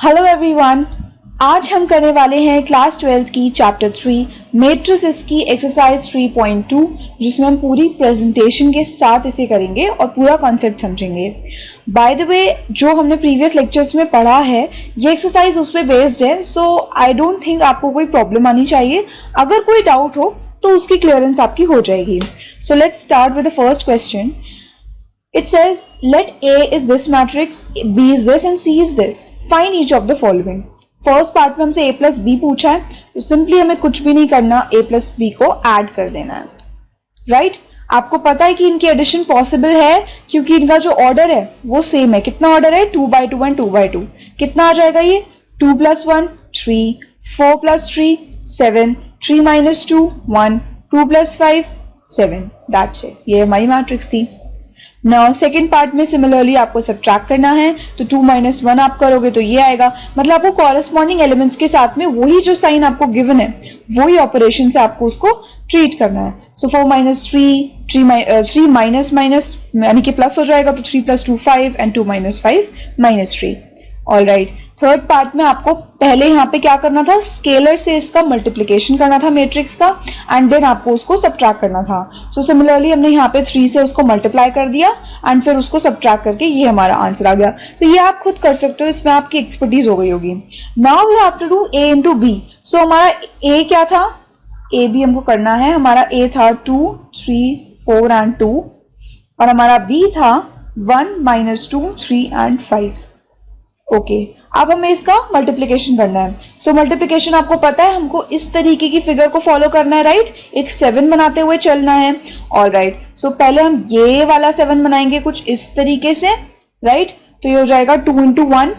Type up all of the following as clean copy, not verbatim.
Hello everyone, आज हम करने वाले हैं क्लास 12 की चैप्टर 3 मैट्रिसेस की एक्सरसाइज 3.2, जिसमें हम पूरी प्रेजेंटेशन के साथ इसे करेंगे और पूरा कॉन्सेप्ट समझेंगे। बाय द वे, जो हमने प्रीवियस लेक्चर्स में पढ़ा है ये एक्सरसाइज उस पर बेस्ड है, सो आई डोंट थिंक आपको कोई प्रॉब्लम आनी चाहिए। अगर कोई डाउट हो तो उसकी क्लियरेंस आपकी हो जाएगी। So let's start with the first question. It says let A is this matrix, B is this and C is this. Find each of the following. First part में हमसे A प्लस बी पूछा है, तो simply हमें कुछ भी नहीं करना, A प्लस बी को ऐड कर देना है. राइट आपको पता है कि इनकी एडिशन पॉसिबल है क्योंकि इनका जो ऑर्डर है वो सेम है. कितना ऑर्डर है? 2/2 एंड 2/2. कितना आ जाएगा ये? 2 + 1 3, 4 + 3 7, 3 - 2 1, 2 + 5 7. That's it. ये हमारी मैट्रिक्स थी. नाउ सेकेंड पार्ट में सिमिलरली आपको सब्ट्रैक्ट करना है, तो 2 - 1 आप करोगे तो ये आएगा. मतलब आपको कॉरेस्पॉन्डिंग एलिमेंट्स के साथ में वही जो साइन आपको गिवन है वही ऑपरेशन से आपको उसको ट्रीट करना है. सो 4 - 3 3 माइनस माइनस यानी कि प्लस हो जाएगा, तो 3 + 2 5 and 2 - 5 -3. All right. Third part में आपको पहले यहाँ पे क्या करना था? स्केलर से इसका मल्टीप्लिकेशन करना था मैट्रिक्स का, एंड देन आपको उसको सब्ट्रैक्ट करना था. सो सिमिलरली हमने यहाँ पे 3 से उसको मल्टीप्लाई कर दिया एंड फिर उसको सब्ट्रैक्ट करके ये हमारा आंसर आ गया. तो ये आप खुद कर सकते हो, इसमें आपकी एक्सपर्टीज हो गई होगी. Now we have to do A × B. So हमारा A क्या था? A B हमको करना है. हमारा A था 2 3 4 एंड 2 और हमारा B था 1 - 2 3 एंड 5. ओके अब हमें इसका मल्टीप्लिकेशन करना है. सो मल्टीप्लिकेशन आपको पता है हमको इस तरीके की फिगर को फॉलो करना है. राइट एक 7 बनाते हुए चलना है. All right. सो पहले हम ये वाला 7 बनाएंगे कुछ इस तरीके से. राइट तो ये हो जाएगा 2 × 1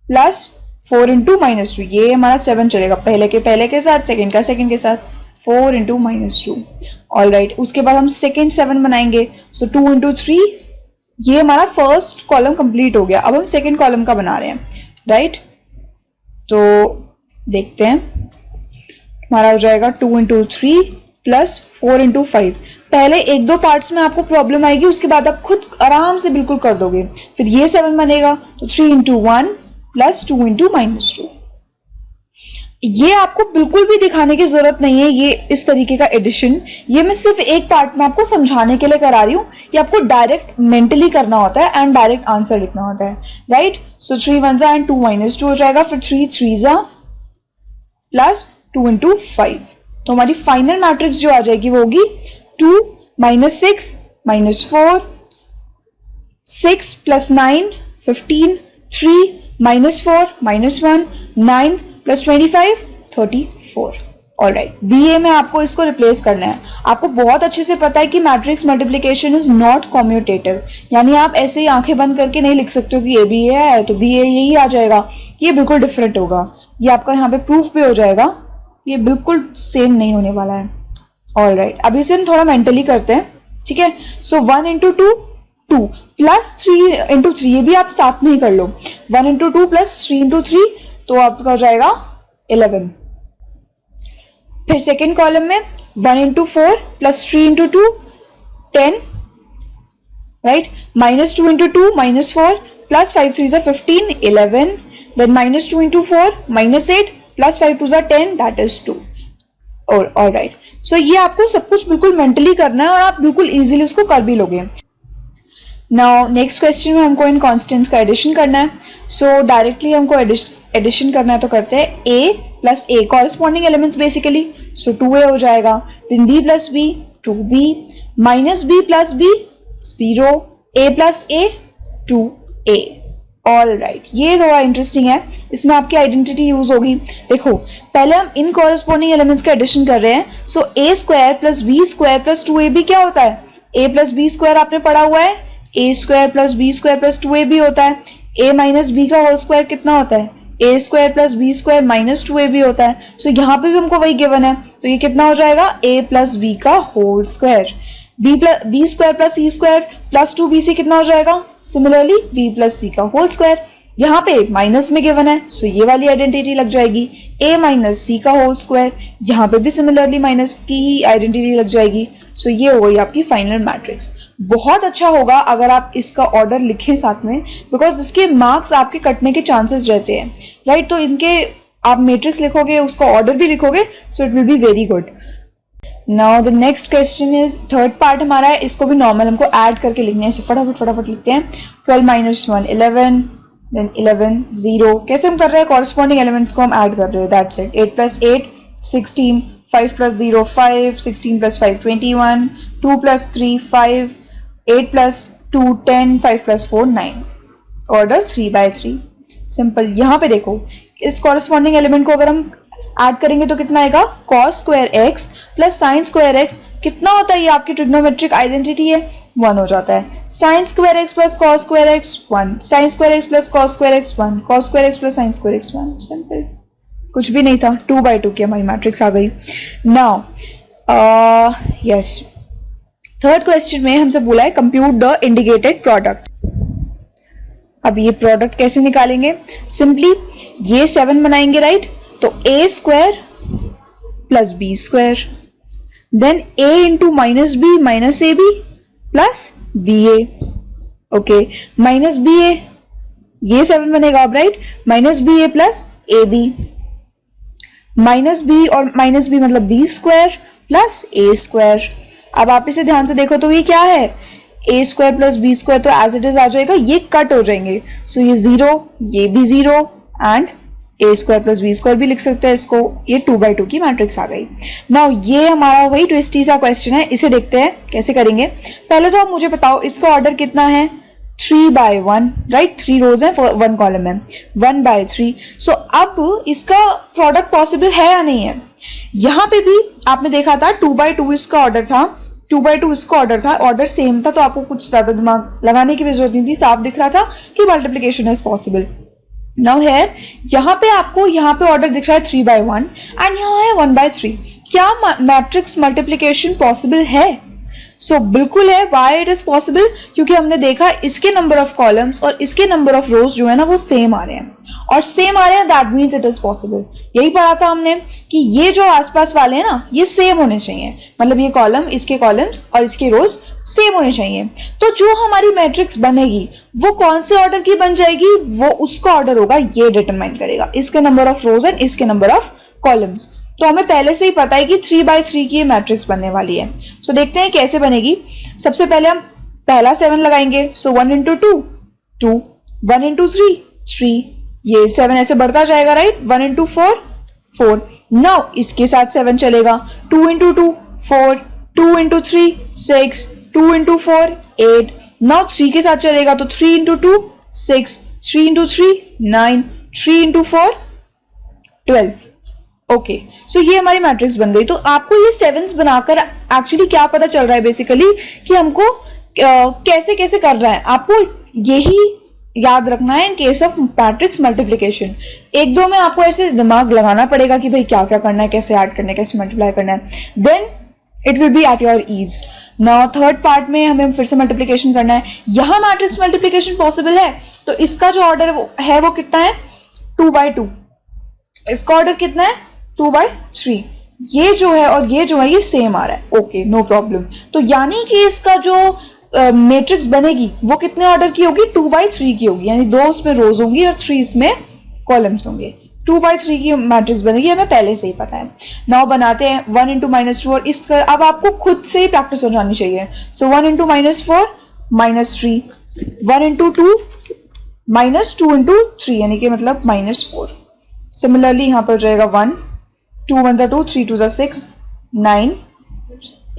प्लस 4 × -2. ये हमारा 7 चलेगा पहले के साथ, सेकंड का सेकंड के साथ. 4 × -2. All right. उसके बाद हम सेकंड 7 बनाएंगे. सो 2 × 3. ये हमारा फर्स्ट कॉलम कंप्लीट हो गया. अब हम सेकंड कॉलम का बना रहे हैं. राइट तो देखते हैं. हमारा हो जाएगा 2 × 3 प्लस 4 × 5. पहले 1-2 पार्ट्स में आपको प्रॉब्लम आएगी, उसके बाद आप खुद आराम से बिल्कुल कर दोगे. फिर ये 7 बनेगा, तो 3 × 1 प्लस 2 × -2. ये आपको बिल्कुल भी दिखाने की जरूरत नहीं है. ये इस तरीके का एडिशन ये मैं सिर्फ एक पार्ट में आपको समझाने के लिए करा रही हूँ. ये आपको डायरेक्ट मेंटली करना होता है एंड डायरेक्ट आंसर लिखना होता है. राइट सो 3 × 1 एंड 2 - 2 हो जाएगा. फिर 3 × 3 प्लस 2 × 5. तो हमारी फाइनल मैट्रिक्स जो आ जाएगी वो होगी 2 - 6 -4 6 + 9 15 3 -4 -1 9 + 25 34. All right. BA में आपको इसको रिप्लेस करना है. आपको बहुत अच्छे से पता है कि matrix multiplication is not commutative, यानी आप ऐसे ही आंखें बंद करके नहीं लिख सकते हो कि A B A है तो BA यही आ जाएगा. ये बिल्कुल डिफरेंट होगा. ये आपका यहाँ पे प्रूफ भी हो जाएगा. ये बिल्कुल सेम नहीं होने वाला है. All right. अभी इसे हम थोड़ा मेंटली करते हैं. ठीक है. सो 1 × 2 2 प्लस 3 × 3, ये भी आप साथ में ही कर लो. 1 × 2 प्लस 3 × 3 तो आपका हो जाएगा 11. फिर सेकेंड कॉलम में 1 × 4 plus 3 × 2 10. Right -2 × 2 -4 plus 5 3 15 11. Then -2 × 4 -8 plus 5 2 10 that is 2. और ऑल राइट. सो ये आपको सब कुछ बिल्कुल मेंटली करना है और आप बिल्कुल इजीली उसको कर भी लोगे. नाउ नेक्स्ट क्वेश्चन में हमको इन कॉन्स्टेंट्स का एडिशन करना है. सो डायरेक्टली हमको एडिशन करना है तो करते हैं A + A corresponding elements basically. So 2A हो जाएगा. Then B + B 2B -B + B 0 A + A 2A. All right. ये थोड़ा इंटरेस्टिंग है, इसमें आपकी आइडेंटिटी यूज होगी. देखो पहले हम इन कॉरेस्पॉन्डिंग एलिमेंट्स का एडिशन कर रहे हैं. सो A² + B² + 2AB क्या होता है? A + B² आपने पढ़ा हुआ है. A² + B² + 2AB होता है. A - B का होल स्क्वायर कितना होता है? A² + B² - 2AB होता है. सो यहाँ पे भी हमको वही गिवन है, तो ये कितना हो जाएगा? A + B का whole square. B² + C² + 2BC कितना हो जाएगा? सिमिलरली B + C का होल स्क्वायर. यहाँ पे माइनस में गिवन है, सो ये वाली आइडेंटिटी लग जाएगी. A - C का होल स्क्वायर. यहाँ पे भी सिमिलरली माइनस की ही आइडेंटिटी लग जाएगी. सो ये हो गई आपकी फाइनल मैट्रिक्स। बहुत अच्छा होगा अगर आप इसका ऑर्डर लिखें साथ में, बिकॉज इसके मार्क्स आपके कटने के चांसेस रहते हैं, राइट। तो इनके आप मैट्रिक्स लिखोगे, उसका ऑर्डर भी लिखोगे, so it will be very good. Now the next question is third part हमारा है, इसको भी नॉर्मल हमको ऐड करके लिखना है, फटाफट लिखते हैं। 12 - 1 11, देन 11 0। कैसे हम कर रहे हैं, कॉरस्पॉन्डिंग एलिमेंट्स को हम ऐड कर रहे हैं, दैट्स इट। 8 + 8 16, 5 + 0 5, 16 + 5 21, 2 + 3 5, 8 + 2 10, 5 + 4 9, ऑर्डर 3/3। सिंपल। यहाँ पे देखो, इस कॉरस्पॉन्डिंग एलिमेंट को अगर हम ऐड करेंगे तो कितना आएगा, cos² x + sin² x। कितना होता है, ये आपकी ट्रिग्नोमेट्रिक आइडेंटिटी है, 1 हो जाता है। sin² x + cos² x 1, sin² x + cos² x 1, cos² x + sin² x 1। Simple, कुछ भी नहीं था, 2/2 की हमारी मैट्रिक्स आ गई। नाउ यस, थर्ड क्वेश्चन में हमसे बोला है कंप्यूट द इंडिकेटेड प्रोडक्ट। अब ये प्रोडक्ट कैसे निकालेंगे, सिंपली ये 7 बनाएंगे, राइट। तो a² + b², then a × -b - ab + ba। Okay, -ba, ये 7 बनेगा अब, राइट। -ba + ab, -b और -b मतलब b² + a²। अब आप इसे ध्यान से देखो तो ये क्या है, a² + b² तो एज इट इज आ जाएगा, ये कट हो जाएंगे, सो ये 0, ये भी 0 एंड a² + b² भी लिख सकते हैं इसको। ये 2/2 की मैट्रिक्स आ गई। नाउ ये हमारा वही ट्विस्टी सा क्वेश्चन है, इसे देखते हैं कैसे करेंगे। पहले तो आप मुझे बताओ इसका ऑर्डर कितना है, 3/1, राइट। 3 रोज है, 1 कॉलम है, 1/3। सो अब इसका प्रोडक्ट पॉसिबल है या नहीं है। यहाँ पे भी आपने देखा था 2/2 इसका ऑर्डर था, 2/2 इसका ऑर्डर था, ऑर्डर सेम था, तो आपको कुछ ज्यादा दिमाग लगाने की भी जरूरत नहीं थी, साफ दिख रहा था कि multiplication is possible. Now here, यहाँ पे आपको यहाँ पे ऑर्डर दिख रहा है 3/1 एंड यहाँ है 1/3। क्या मैट्रिक्स मल्टीप्लीकेशन पॉसिबल है? सो बिल्कुल है। वाई इट इज पॉसिबल, क्योंकि हमने देखा इसके नंबर ऑफ कॉलम्स और इसके नंबर ऑफ रोज जो है ना वो सेम आ रहे हैं, और सेम आ रहे हैं, that means it is possible. यही पढ़ा था हमने कि ये जो आसपास वाले हैं ना ये सेम होने चाहिए, मतलब ये कॉलम, इसके कॉलम्स और इसके रोज सेम होने चाहिए। तो जो हमारी मैट्रिक्स बनेगी वो कौन से ऑर्डर की बन जाएगी, वो उसका ऑर्डर होगा, ये डिटरमाइन करेगा, इसके नंबर ऑफ रोज एंड इसके नंबर ऑफ कॉलम्स। तो हमें पहले से ही पता है कि 3/3 की ये मैट्रिक्स बनने वाली है। सो देखते हैं कैसे बनेगी। सबसे पहले हम पहला 7 लगाएंगे, सो 1 × 2 2, 1 × 3 3, ये 7 ऐसे बढ़ता जाएगा, राइट। 1 × 4 4। नाउ इसके साथ 7 चलेगा, 2 × 2 4, 2 × 3 6, 2 × 4 8। नाउ 3 के साथ चलेगा तो 3 × 2 6, 3 × 3 9, 3 × 4 12। ओके, सो ये हमारी मैट्रिक्स बन गई। तो आपको ये 7s बनाकर एक्चुअली क्या पता चल रहा है बेसिकली कि हमको कैसे कैसे कर रहा है, आपको यही याद रखना है in case of matrix multiplication. 1-2 में आपको ऐसे दिमाग लगाना पड़ेगा कि भाई क्या क्या करना है, कैसे ऐड करना है, कैसे मल्टीप्लाई करना है, then it will be at your ease. Now third part में हमें फिर से मल्टीप्लिकेशन करना है। यहां मैट्रिक्स मल्टीप्लिकेशन पॉसिबल है, तो इसका जो ऑर्डर है वो कितना है, 2/2। इसका ऑर्डर कितना है, 2/3। ये जो है और ये जो है ये सेम आ रहा है, ओके नो प्रॉब्लम। तो यानी कि इसका जो मैट्रिक्स बनेगी वो कितने ऑर्डर की होगी, 2/3 की होगी, यानी 2 उसमें रोज होंगी और 3 इसमें कॉलम्स होंगे। 2/3 की मैट्रिक्स बनेगी, हमें पहले से ही पता है। नाउ बनाते हैं 1 × -4। इसका अब आपको खुद से ही प्रैक्टिस हो जानी चाहिए। सो 1 × -4 -3, 1 × 2 -2 × 3, यानी कि मतलब -4। सिमिलरली यहाँ पर हो जाएगा 1, 2 1 2, 3 2 6 9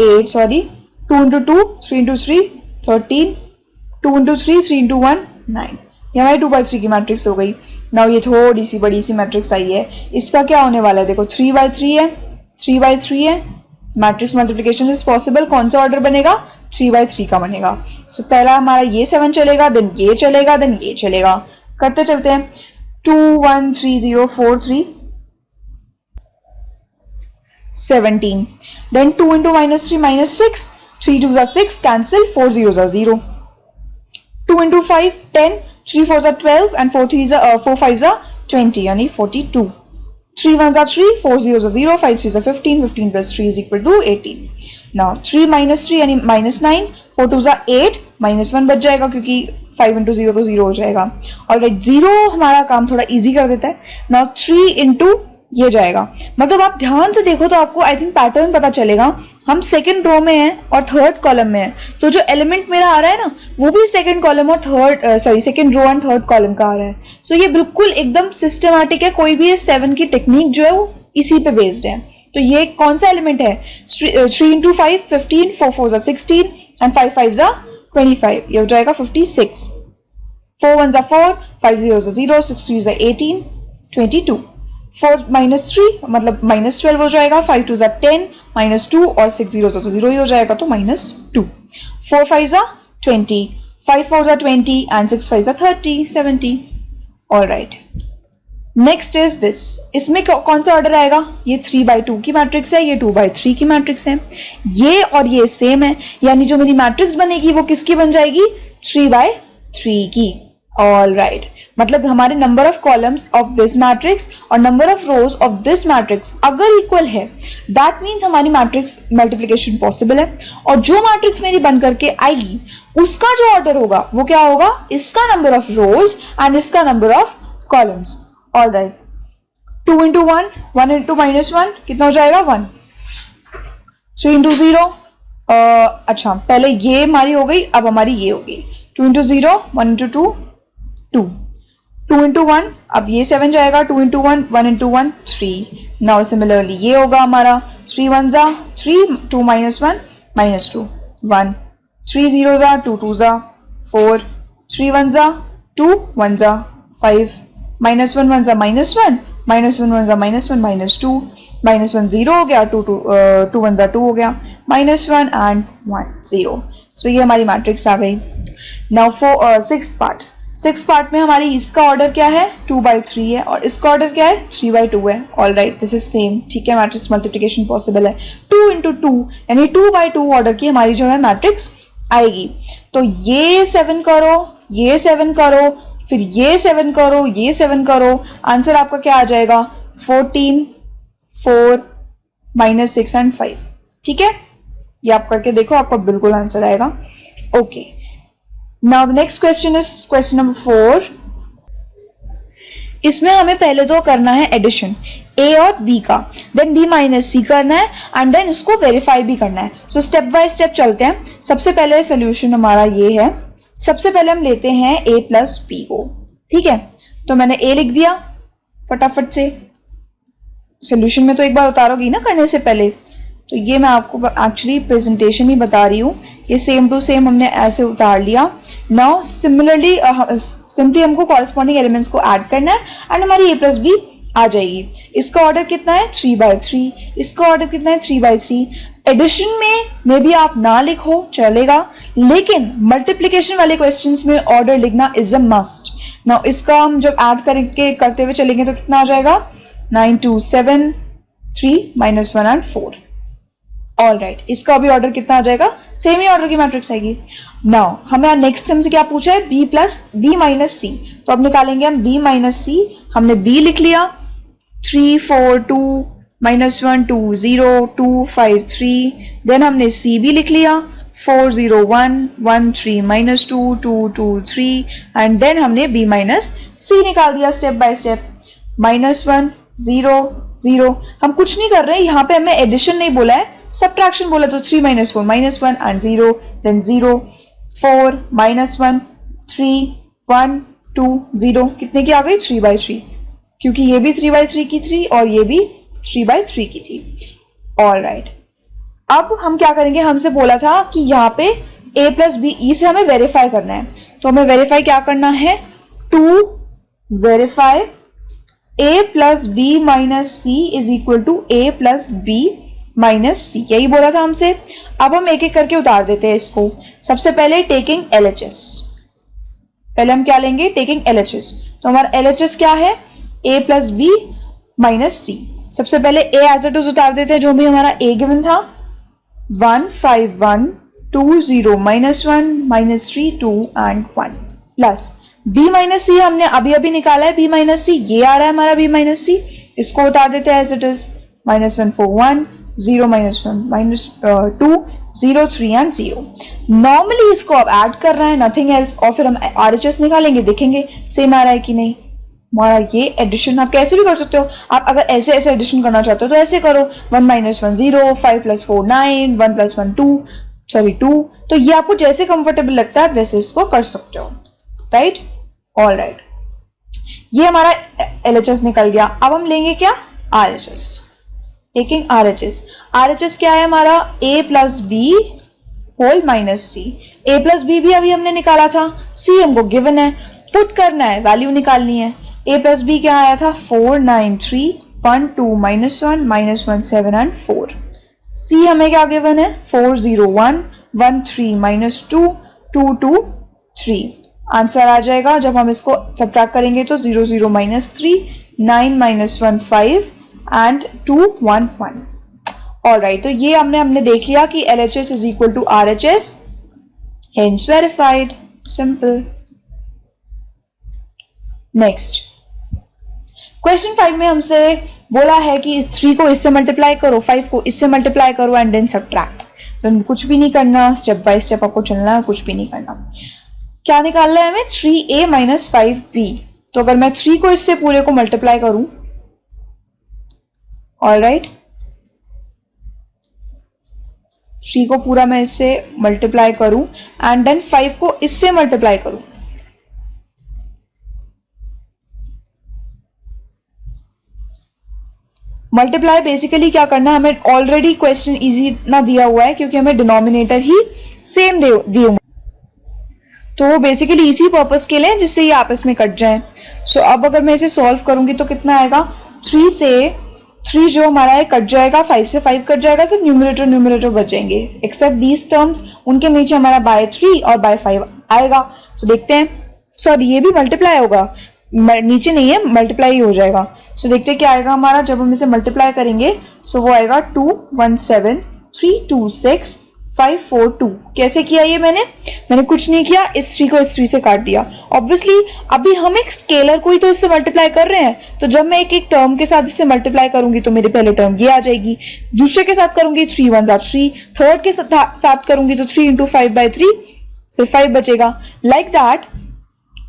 8, सॉरी 2 × 2 3 × 3 13, 2 × 3 3 × 1 9। ये हमारी 2/3 की मैट्रिक्स हो गई। नाउ ये थोड़ी सी बड़ी सी मैट्रिक्स आई है, इसका क्या होने वाला है, देखो 3/3 है, 3/3 है, मैट्रिक्स मल्टीप्लिकेशन इज पॉसिबल। कौन सा ऑर्डर बनेगा, 3/3 का बनेगा। तो पहला हमारा ये 7 चलेगा, देन ये चलेगा, देन ये चलेगा, करते चलते हैं। 2 1 3 0 4 3 17, then 2 × -3 -6, 3 2 are 6, cancel, 4 0 are 0, 2 × 5 10, 3 4 are 12 and 4 5 are 20, यानी 42। 3 ones are 3, 4 zeros are 0, 5 threes are 15, 15 plus 3 is equal to 18. Now 3 minus 3 यानी minus 9, 4 twos are 8, minus 1 बच जाएगा क्योंकि 5 into 0 तो 0 हो जाएगा. Alright, 0 हमारा काम थोड़ा easy कर देता है. Now 3 into ये जाएगा. मतलब आप ध्यान से देखो तो आपको आई थिंक पैटर्न पता चलेगा. हम सेकंड रो में हैं और थर्ड कॉलम में हैं, तो जो एलिमेंट मेरा आ रहा है ना वो भी सेकंड कॉलम और second row and third column का आ रहा है. सो ये बिल्कुल एकदम सिस्टमैटिक है. कोई भी 7 की टेक्निक जो है वो इसी पे बेस्ड है. तो ये कौन सा एलिमेंट है? 3 into 5 15, 4 fours are 16 and 5 fives are 25. ये हो जाएगा 56. 4 ones are 4, 5 zeros are 0, 6 threes are 18, 22. 4 minus 3 मतलब minus 12 हो जाएगा. 5 twos are 10, minus 2 और 6 zeros तो 0 ही हो जाएगा तो minus 2. 4 fives are 20, 5 fours are 20 and 6 fives are 30, 70. All right. Next is this. इसमें कौन सा ऑर्डर आएगा? ये 3/2 की मैट्रिक्स है, ये 2/3 की मैट्रिक्स है. ये और ये सेम है, यानी जो मेरी मैट्रिक्स बनेगी वो किसकी बन जाएगी? 3/3 की. All right. मतलब हमारे number of columns of this matrix और number of rows of this matrix अगर इक्वल है, दैट मीन्स हमारी मैट्रिक्स मल्टीप्लिकेशन पॉसिबल है. और जो मैट्रिक्स मेरी बन करके आएगी उसका जो ऑर्डर होगा वो क्या होगा? इसका नंबर ऑफ रोज एंड इसका number of columns. All right. 2 into 1, 1 into -1 कितना हो जाएगा? 1. 3 into 0, अच्छा पहले ये हमारी हो गई, अब हमारी ये हो गई. 2 into 0, 1 into 2, 2. 2 into 1, अब ये 7 जाएगा. 2 into 1, 1 into 1, 3. नाउ सिमिलरली ये होगा हमारा 3 ones are 3, 2 minus 1, -2, 1. 3 zeros are 2 twos are 4, 3 ones are 2, 1s are 5, -1 ones are -1, -1 ones are -1, -2, -1 0 हो गया, 2 ones are 2 हो गया, -1 and 1 0. सो ये हमारी मैट्रिक्स आ गई. नाउ फॉर सिक्स पार्ट में हमारी इसका ऑर्डर क्या है? 2/3 है और इसका ऑर्डर क्या है? 3/2 है. All right, this is same. ठीक है, मैट्रिक्स मल्टीप्लिकेशन पॉसिबल है. 2 into 2 यानी 2/2 ऑर्डर की हमारी जो है मैट्रिक्स आएगी. तो ये 7 करो, ये 7 करो, फिर ये 7 करो, ये 7 करो. आंसर आपका क्या आ जाएगा? 14, 4, -6 and 5. ठीक है, ये आप करके देखो, आपका बिल्कुल आंसर आएगा. Okay, now the next question is question number 4. इसमें हमें पहले तो करना है एडिशन a और b का, देन b माइनस c करना है एंड देन उसको वेरीफाई भी करना है. सो स्टेप बाय स्टेप चलते हैं. सबसे पहले सोल्यूशन हमारा ये है. सबसे पहले हम लेते हैं a प्लस b को. ठीक है, तो मैंने a लिख दिया फटाफट से. सोल्यूशन में तो एक बार उतारोगी ना करने से पहले, तो ये मैं आपको एक्चुअली प्रेजेंटेशन ही बता रही हूँ. ये सेम टू सेम हमने ऐसे उतार लिया. नाउ सिमिलरली सिंपली हमको कॉरेस्पॉन्डिंग एलिमेंट्स को ऐड करना है एंड हमारी a प्लस b आ जाएगी. इसका ऑर्डर कितना है? 3/3. इसका ऑर्डर कितना है? 3/3. एडिशन में मे भी आप ना लिखो चलेगा, लेकिन मल्टीप्लिकेशन वाले क्वेश्चंस में ऑर्डर लिखना इज अ मस्ट. नाउ इसका हम जब ऐड करके करते हुए चलेंगे तो कितना आ जाएगा? 9 2 7 3 -1 and 4. ऑल राइट, इसका भी ऑर्डर कितना आ जाएगा? सेम ही ऑर्डर की मैट्रिक्स आएगी. नाउ हमें नेक्स्ट हमसे क्या पूछा है? b plus b minus c. तो अब निकालेंगे हम b माइनस c. हमने b लिख लिया. 3 4 2 -1 2 0 2 5 3. देन हमने c भी लिख लिया. 4 0 1 1 3 -2 2 2 3 एंड देन हमने b माइनस c निकाल दिया स्टेप बाय स्टेप. -1 0 0. हम कुछ नहीं कर रहे हैं यहाँ पे, हमें एडिशन नहीं बोला है, सब्ट्रैक्शन बोला. तो 3 - 4 -1 and 0, then 0 4 -1 3 1 2 0. कितने की आ गई? 3/3, क्योंकि ये भी 3/3 की थी और ये भी 3/3 की थी. ऑल राइट, अब हम क्या करेंगे? हमसे बोला था कि यहाँ पे a प्लस b e से हमें वेरीफाई करना है. तो हमें वेरीफाई क्या करना है? To verify a plus b minus c is equal to a plus b minus c. यही बोला था हमसे. अब हम एक एक करके उतार देते हैं इसको. सबसे पहले टेकिंग LHS. पहले हम क्या लेंगे? Taking LHS. तो हमारा LHS क्या है? a plus b minus c. सबसे पहले a एज इट इज उतार देते हैं, जो भी हमारा a गिवन था. 1 5 1 2 0 -1 -3 2 and 1 plus b minus c हमने अभी अभी निकाला है. b माइनस c ये आ रहा है हमारा b माइनस c. इसको उतार देते हैं as it is, -1 4 1 0 -1 -2 0 3 and 0। Normally इसको अब ऐड कर रहा है, नथिंग एल्स, और फिर हम RHS निकालेंगे, देखेंगे सेम आ रहा है कि नहीं। हमारा ये एडिशन आप कैसे भी कर सकते हो। आप अगर ऐसे ऐसे एडिशन करना चाहते हो तो ऐसे करो, 1 - 1 0, 5 + 4 9, 1 + 1 2। तो ये आपको जैसे कंफर्टेबल लगता है वैसे इसको कर सकते हो, राइट। ऑल राइट, ये हमारा LHS निकल गया। अब हम लेंगे क्या, RHS। टेकिंग RHS क्या है हमारा, A + B whole -C। A + B भी अभी हमने निकाला था, C हमको गिवन है, पुट करना है, वैल्यू निकालनी है। A + B क्या आया था, 4 9 3 1 2 -1 -1 7 एंड 4। C हमें क्या गिवन है, 4 0 1 1 3 -2 2 2 3। आंसर आ जाएगा जब हम इसको सब्ट्रैक्ट करेंगे तो 0 0 -3 9 -1 5 एंड 2 1 1। ऑल राइट, तो ये हमने देख लिया कि LHS is equal to RHS, hence verified, simple. Next question 5 में हमसे बोला है कि इस 3 को इससे मल्टीप्लाई करो, 5 को इससे मल्टीप्लाई करो एंड देन सब्ट्रैक्ट। तो कुछ भी नहीं करना, स्टेप बाय स्टेप आपको चलना है, कुछ भी नहीं करना। क्या निकालना है हमें, 3A - 5B। तो अगर मैं 3 को इससे पूरे को मल्टीप्लाई करूं, ऑल राइट, 3 को पूरा मैं इससे मल्टीप्लाई करूं एंड देन 5 को इससे मल्टीप्लाई करूं, मल्टीप्लाई बेसिकली क्या करना है, हमें ऑलरेडी क्वेश्चन इजी ना दिया हुआ है क्योंकि हमें डिनोमिनेटर ही सेम दिए हुए, तो बेसिकली इसी पर्पस के लिए जिससे ये आपस में कट जाए। सो अब अगर मैं इसे सॉल्व करूंगी तो कितना आएगा, 3 से 3 जो हमारा है कट जाएगा, 5 से 5 कट जाएगा, सिर्फ न्यूमरेटर बच जाएंगे एक्सेप्ट दीज टर्म्स। उनके नीचे हमारा बाय 3 और बाय 5 आएगा। तो देखते हैं, सॉरी ये भी मल्टीप्लाई होगा, नीचे नहीं है, मल्टीप्लाई हो जाएगा। सो देखते हैं क्या आएगा हमारा जब हम इसे मल्टीप्लाई करेंगे। सो वो आएगा 2 1 7 3 2 6 5 4 2। कैसे किया ये मैंने कुछ नहीं किया, इस 3 को इस 3 से काट दिया। ऑब्वियसली अभी हम एक स्केलर को ही तो इससे मल्टीप्लाई कर रहे हैं, तो जब मैं एक एक टर्म के साथ इससे मल्टीप्लाई करूंगी तो मेरे पहले टर्म ये आ जाएगी, दूसरे के साथ करूंगी 3 1 3, थर्ड के साथ करूंगी तो 3 × 5/3, सिर्फ 5 बचेगा। Like that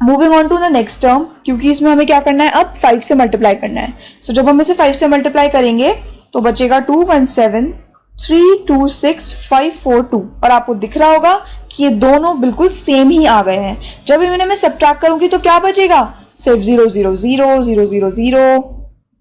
moving on to the next term, क्योंकि इसमें हमें क्या करना है, अब 5 से मल्टीप्लाई करना है। सो जब हम इसे 5 से मल्टीप्लाई करेंगे तो बचेगा 2 1 7 3 2 6 5 4 2। और आपको दिख रहा होगा कि ये दोनों बिल्कुल सेम ही आ गए हैं। जब इन्हें मैं सब्ट्रैक्ट करूंगी तो क्या बचेगा, सिर्फ 0 0 0 0 0 0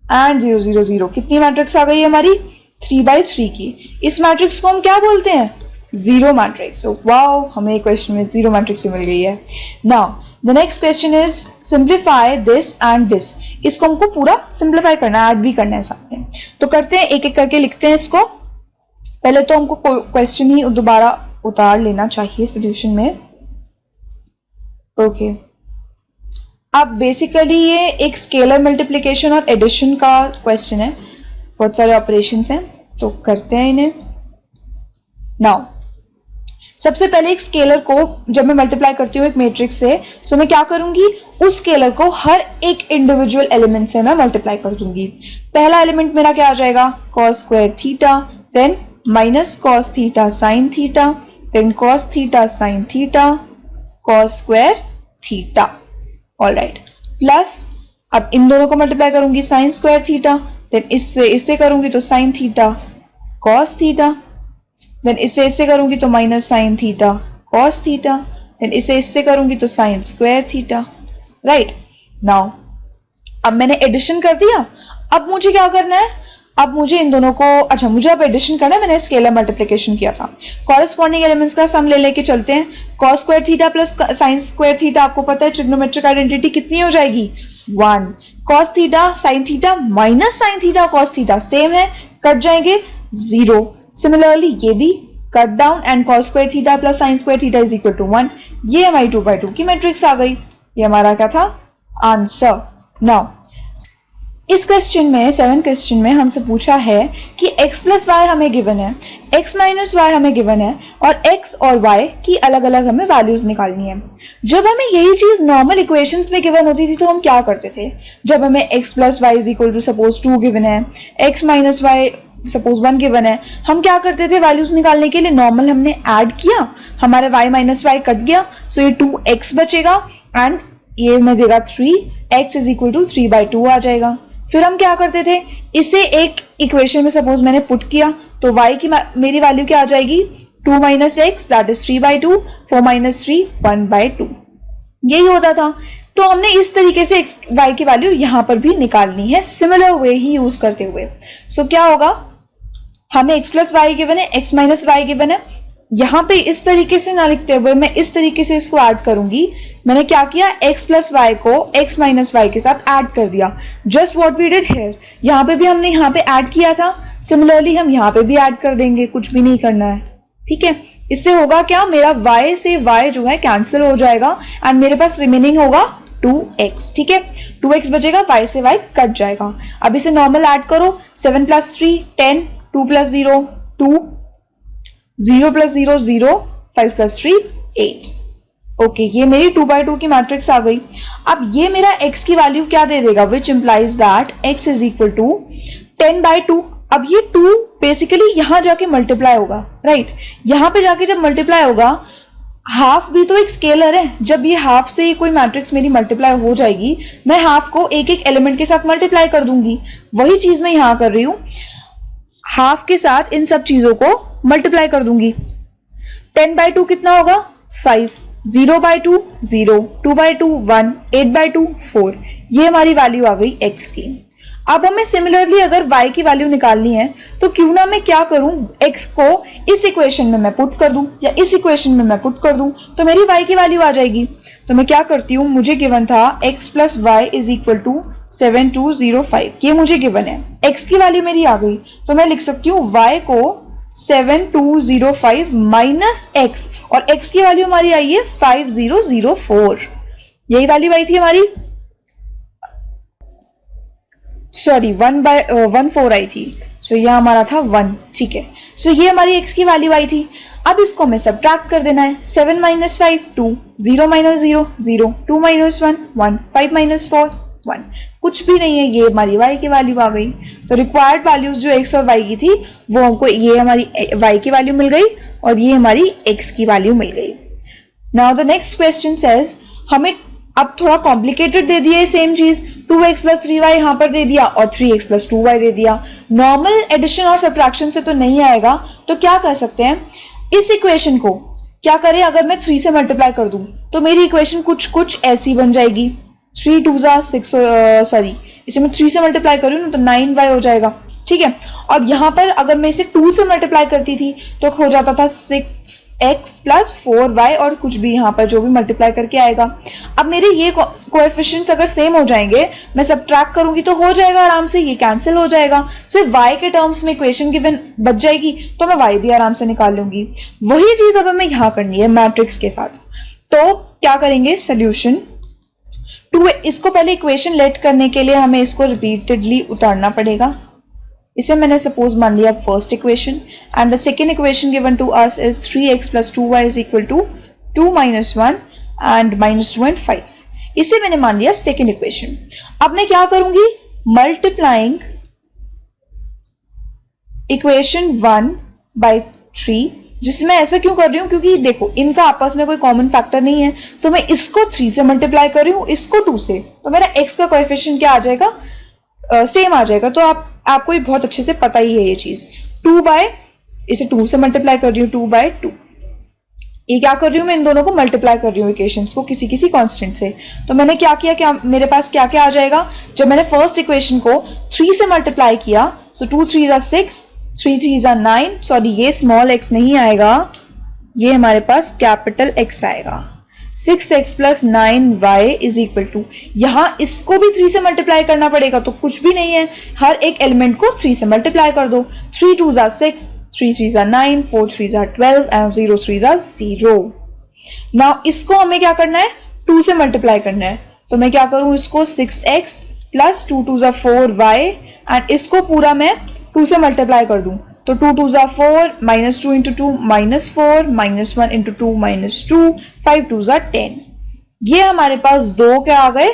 एंड 0 0 0। कितनी मैट्रिक्स आ गई है हमारी, 3/3 की। इस मैट्रिक्स को हम क्या बोलते हैं, जीरो मैट्रिक्स। वाओ, हमें क्वेश्चन में जीरो मैट्रिक्स मिल गई है। Now the next question is simplify this and this. इसको हमको पूरा सिंप्लीफाई करना है, ऐड भी करना है साथ में। तो करते हैं, एक एक करके लिखते हैं इसको। पहले तो हमको क्वेश्चन ही दोबारा उतार लेना चाहिए सोल्यूशन में। ओके, अब बेसिकली ये एक स्केलर मल्टीप्लिकेशन और एडिशन का क्वेश्चन है, बहुत सारे ऑपरेशंस हैं, तो करते हैं इन्हें। नाउ सबसे पहले एक स्केलर को जब मैं मल्टीप्लाई करती हूँ एक मैट्रिक्स से, तो मैं क्या करूंगी, उस स्केलर को हर एक इंडिविजुअल एलिमेंट से मैं मल्टीप्लाई कर दूंगी। पहला एलिमेंट मेरा क्या आ जाएगा, cos square theta, then minus cos theta sine theta, then cos theta sine theta, cos square theta. Alright, plus अब इन दोनों को मल्टीप्लाई करूंगी, साइन स्क्वायर थीटा, देन इससे करूंगी तो sine theta cos theta, then इससे करूंगी तो minus sine theta cos theta, then इससे करूंगी तो sine square theta. Right, now अब मैंने एडिशन कर दिया। अब मुझे क्या करना है, अब मुझे इन दोनों को, अच्छा मुझे अब एडिशन करना है, मैंने स्केलर मल्टीप्लिकेशन किया था। कॉरेस्पॉन्डिंग एलिमेंट्स का सम ले लेके चलते हैं। cos square theta plus sine square theta, आपको पता है ट्रिग्नोमेट्रिक आइडेंटिटी कितनी हो जाएगी, 1। cos theta sine theta minus sine theta cos theta same है, कट जाएंगे 0। सिमिलरली ये भी cut down and cos square theta plus sine square theta is equal to 1। ये हमारी 2/2 की मैट्रिक्स आ गई। ये हमारा क्या था, आंसर। नाउ इस क्वेश्चन में 7 क्वेश्चन में हमसे पूछा है कि x प्लस वाई हमें गिवन है, x माइनस वाई हमें गिवन है और x और y की अलग अलग हमें वैल्यूज निकालनी है। जब हमें यही चीज नॉर्मल इक्वेशंस में गिवन होती थी तो हम क्या करते थे, जब हमें x plus y is equal to suppose 2 given है, x minus y suppose 1 given है, हम क्या करते थे वैल्यूज निकालने के लिए नॉर्मल हमने ऐड किया, हमारा y माइनस वाई कट गया, सो ये 2x बचेगा एंड ये में देगा 3, x इज इक्वल टू 3/2 आ जाएगा। फिर हम क्या करते थे, इसे एक इक्वेशन में सपोज मैंने पुट किया तो y की मेरी वैल्यू क्या आ जाएगी, 2 minus x that is 3/2, 4 minus 3 1/2, यही होता था। तो हमने इस तरीके से y की वैल्यू यहां पर भी निकालनी है, सिमिलर वे ही यूज करते हुए। सो क्या होगा, हमें x प्लस वाई गिवन है, x माइनस वाई गिवन है, यहां पे इस तरीके से ना लिखते हुए मैं इस तरीके से इसको ऐड करूंगी। मैंने क्या किया, x प्लस वाई को x माइनस वाई के साथ ऐड कर दिया, just what we did here. यहाँ पे भी हमने यहाँ पे ऐड किया था, सिमिलरली हम यहाँ पे भी ऐड कर देंगे, कुछ भी नहीं करना है, ठीक है। इससे होगा क्या, मेरा y से y जो है कैंसिल हो जाएगा एंड मेरे पास रिमेनिंग होगा 2x, ठीक है। 2x बचेगा, y से y कट जाएगा। अब इसे नॉर्मल ऐड करो, 7 plus 3 10, 2 plus 0 2, 0 plus 0 0, 5 plus 3 8। Okay, ये मेरी 2/2 की मैट्रिक्स आ गई। अब ये मेरा x की वैल्यू क्या दे देगा, which implies that x is equal to 10/2। अब ये 2 बेसिकली यहां जाके मल्टीप्लाई होगा, राइट। यहां पे जाके जब मल्टीप्लाई होगा, हाफ भी तो एक स्केलर है, जब ये हाफ से ये कोई मैट्रिक्स मेरी मल्टीप्लाई हो जाएगी, मैं हाफ को एक एक एलिमेंट के साथ मल्टीप्लाई कर दूंगी। वही चीज मैं यहां कर रही हूं, हाफ के साथ इन सब चीजों को मल्टीप्लाई कर दूंगी। 10/2 कितना होगा, 5, 0/2 0, 2/2 1, 8/2 4, ये हमारी वैल्यू आ गई x की। अब हमें सिमिलरली अगर y की वैल्यू निकालनी है तो क्यों ना मैं क्या करूं, x को इस इक्वेशन में मैं पुट कर दूं या इस इक्वेशन में मैं पुट कर दूं तो मेरी y की वैल्यू आ जाएगी। तो मैं क्या करती हूं, मुझे गिवन था x plus y is equal to 7205, ये मुझे गिवन है, x की वैल्यू मेरी आ गई, तो मैं लिख सकती हूँ y को 7205 माइनस x, और x की वैल्यू हमारी आई है 5004, यही वैल्यू आई थी हमारी, सॉरी 1/4 आई थी, सो यह हमारा था 1, ठीक है। सो ये हमारी x की वैल्यू आई थी। अब इसको हमें सब्ट्रैक्ट कर देना है, 7 माइनस 5 2, 0 माइनस 0 0, 2 माइनस 1 1, 5 माइनस 4 1, कुछ भी नहीं है, ये हमारी y की वैल्यू आ गई। तो रिक्वायर्ड वैल्यूज जो x और y की थी वो हमको, ये हमारी y की वैल्यू मिल गई और ये हमारी x की वैल्यू मिल गई। Now the next question says, हमें अब थोड़ा कॉम्प्लिकेटेड दे दिया है सेम चीज, 2x प्लस 3y यहां पर दे दिया और 3x प्लस 2y दे दिया। नॉर्मल एडिशन और सब्ट्रैक्शन से तो नहीं आएगा, तो क्या कर सकते हैं, इस इक्वेशन को क्या करें, अगर मैं 3 से मल्टीप्लाई कर दूं तो मेरी इक्वेशन कुछ ऐसी बन जाएगी, 3 2 6, सॉरी इसे मैं 3 से मल्टीप्लाई करूँ ना तो 9y हो जाएगा, ठीक है। और यहाँ पर अगर मैं इसे 2 से मल्टीप्लाई करती थी तो हो जाता था 6x प्लस 4y, और कुछ भी यहाँ पर जो भी मल्टीप्लाई करके आएगा। अब मेरे ये कोएफिशिएंट्स अगर सेम हो जाएंगे, मैं सब्ट्रैक्ट करूंगी तो हो जाएगा आराम से, ये कैंसिल हो जाएगा, सिर्फ y के टर्म्स में इक्वेशन गिवन बच जाएगी तो मैं y भी आराम से निकाल लूंगी। वही चीज अब हमें यहाँ करनी है मैट्रिक्स के साथ। तो क्या करेंगे, सोल्यूशन टू, इसको पहले इक्वेशन लेट करने के लिए हमें इसको रिपीटेडली उतारना पड़ेगा। इसे मैंने सपोज मान लिया first equation, and the second equation given to us is 3x plus 2y is equal to 2 minus 1 and minus 2 and 5, इसे मैंने मान लिया सेकेंड इक्वेशन। अब मैं क्या करूंगी, मल्टीप्लाइंग इक्वेशन 1 बाई 3, जिसमें ऐसा क्यों कर रही हूं, क्योंकि देखो इनका आपस में कोई कॉमन फैक्टर नहीं है, तो मैं इसको 3 से मल्टीप्लाई कर रही हूं, इसको 2 से, तो मेरा x का कोएफिशिएंट क्या आ जाएगा, सेम आ जाएगा। तो आपको भी बहुत अच्छे से पता ही है ये चीज। 2 बाय, इसे 2 से मल्टीप्लाई कर रही हूँ, 2/2, ये क्या कर रही हूँ, मैं इन दोनों को मल्टीप्लाई कर रही हूँ इक्वेशंस को किसी कांस्टेंट से। तो मैंने क्या किया, क्या मेरे पास क्या क्या आ जाएगा, जब मैंने फर्स्ट इक्वेशन को 3 से मल्टीप्लाई किया, सो 2 3 6, 3 3 9, सॉरी ये स्मॉल x नहीं आएगा, ये हमारे पास कैपिटल X आएगा, 6x plus 9y is equal to, यहां इसको भी 3 से मल्टीप्लाई करना पड़ेगा, तो कुछ भी नहीं है, हर एक एलिमेंट को 3 से मल्टीप्लाई कर दो, 3 2 6, 3 3 9, 4 3 12 एंड 0 3 0। नाउ इसको हमें क्या करना है, 2 से मल्टीप्लाई करना है, तो मैं क्या करूं, इसको 6x प्लस 2 2 4 वाई, एंड इसको पूरा मैं 2 से मल्टीप्लाई कर दूं तो 2 2 4, -2 इंटू 2 -4, -1 इंटू 2 -2, 5 2 10। ये हमारे पास दो क्या आ गए,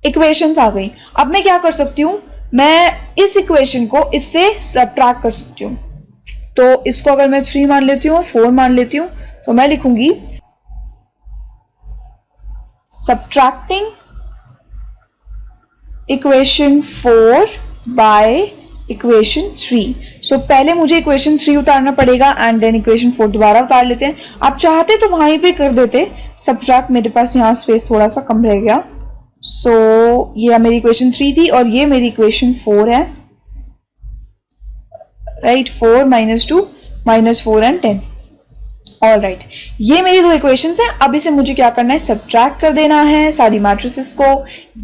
इक्वेशंस आ गई। अब मैं क्या कर सकती हूं, मैं इस इक्वेशन को इससे सब्ट्रैक्ट कर सकती हूँ। तो इसको अगर मैं 3 मान लेती हूँ, 4 मान लेती हूँ, तो मैं लिखूंगी सब्ट्रैक्टिंग इक्वेशन 4 बाय इक्वेशन 3। सो पहले मुझे इक्वेशन 3 उतारना पड़ेगा एंड देन इक्वेशन 4 दोबारा उतार लेते हैं। आप चाहते तो वहीं पे कर देते सब्ट्रैक्ट, मेरे पास यहाँ स्पेस थोड़ा सा कम रह गया। सो ये मेरी इक्वेशन 3 थी और ये मेरी इक्वेशन 4 है, राइट। 4 -2 -4 एंड 10। ऑल राइट, ये मेरी दो इक्वेशंस हैं। अब इसे मुझे क्या करना है, सब्ट्रैक्ट कर देना है सारी मैट्रिसेस को।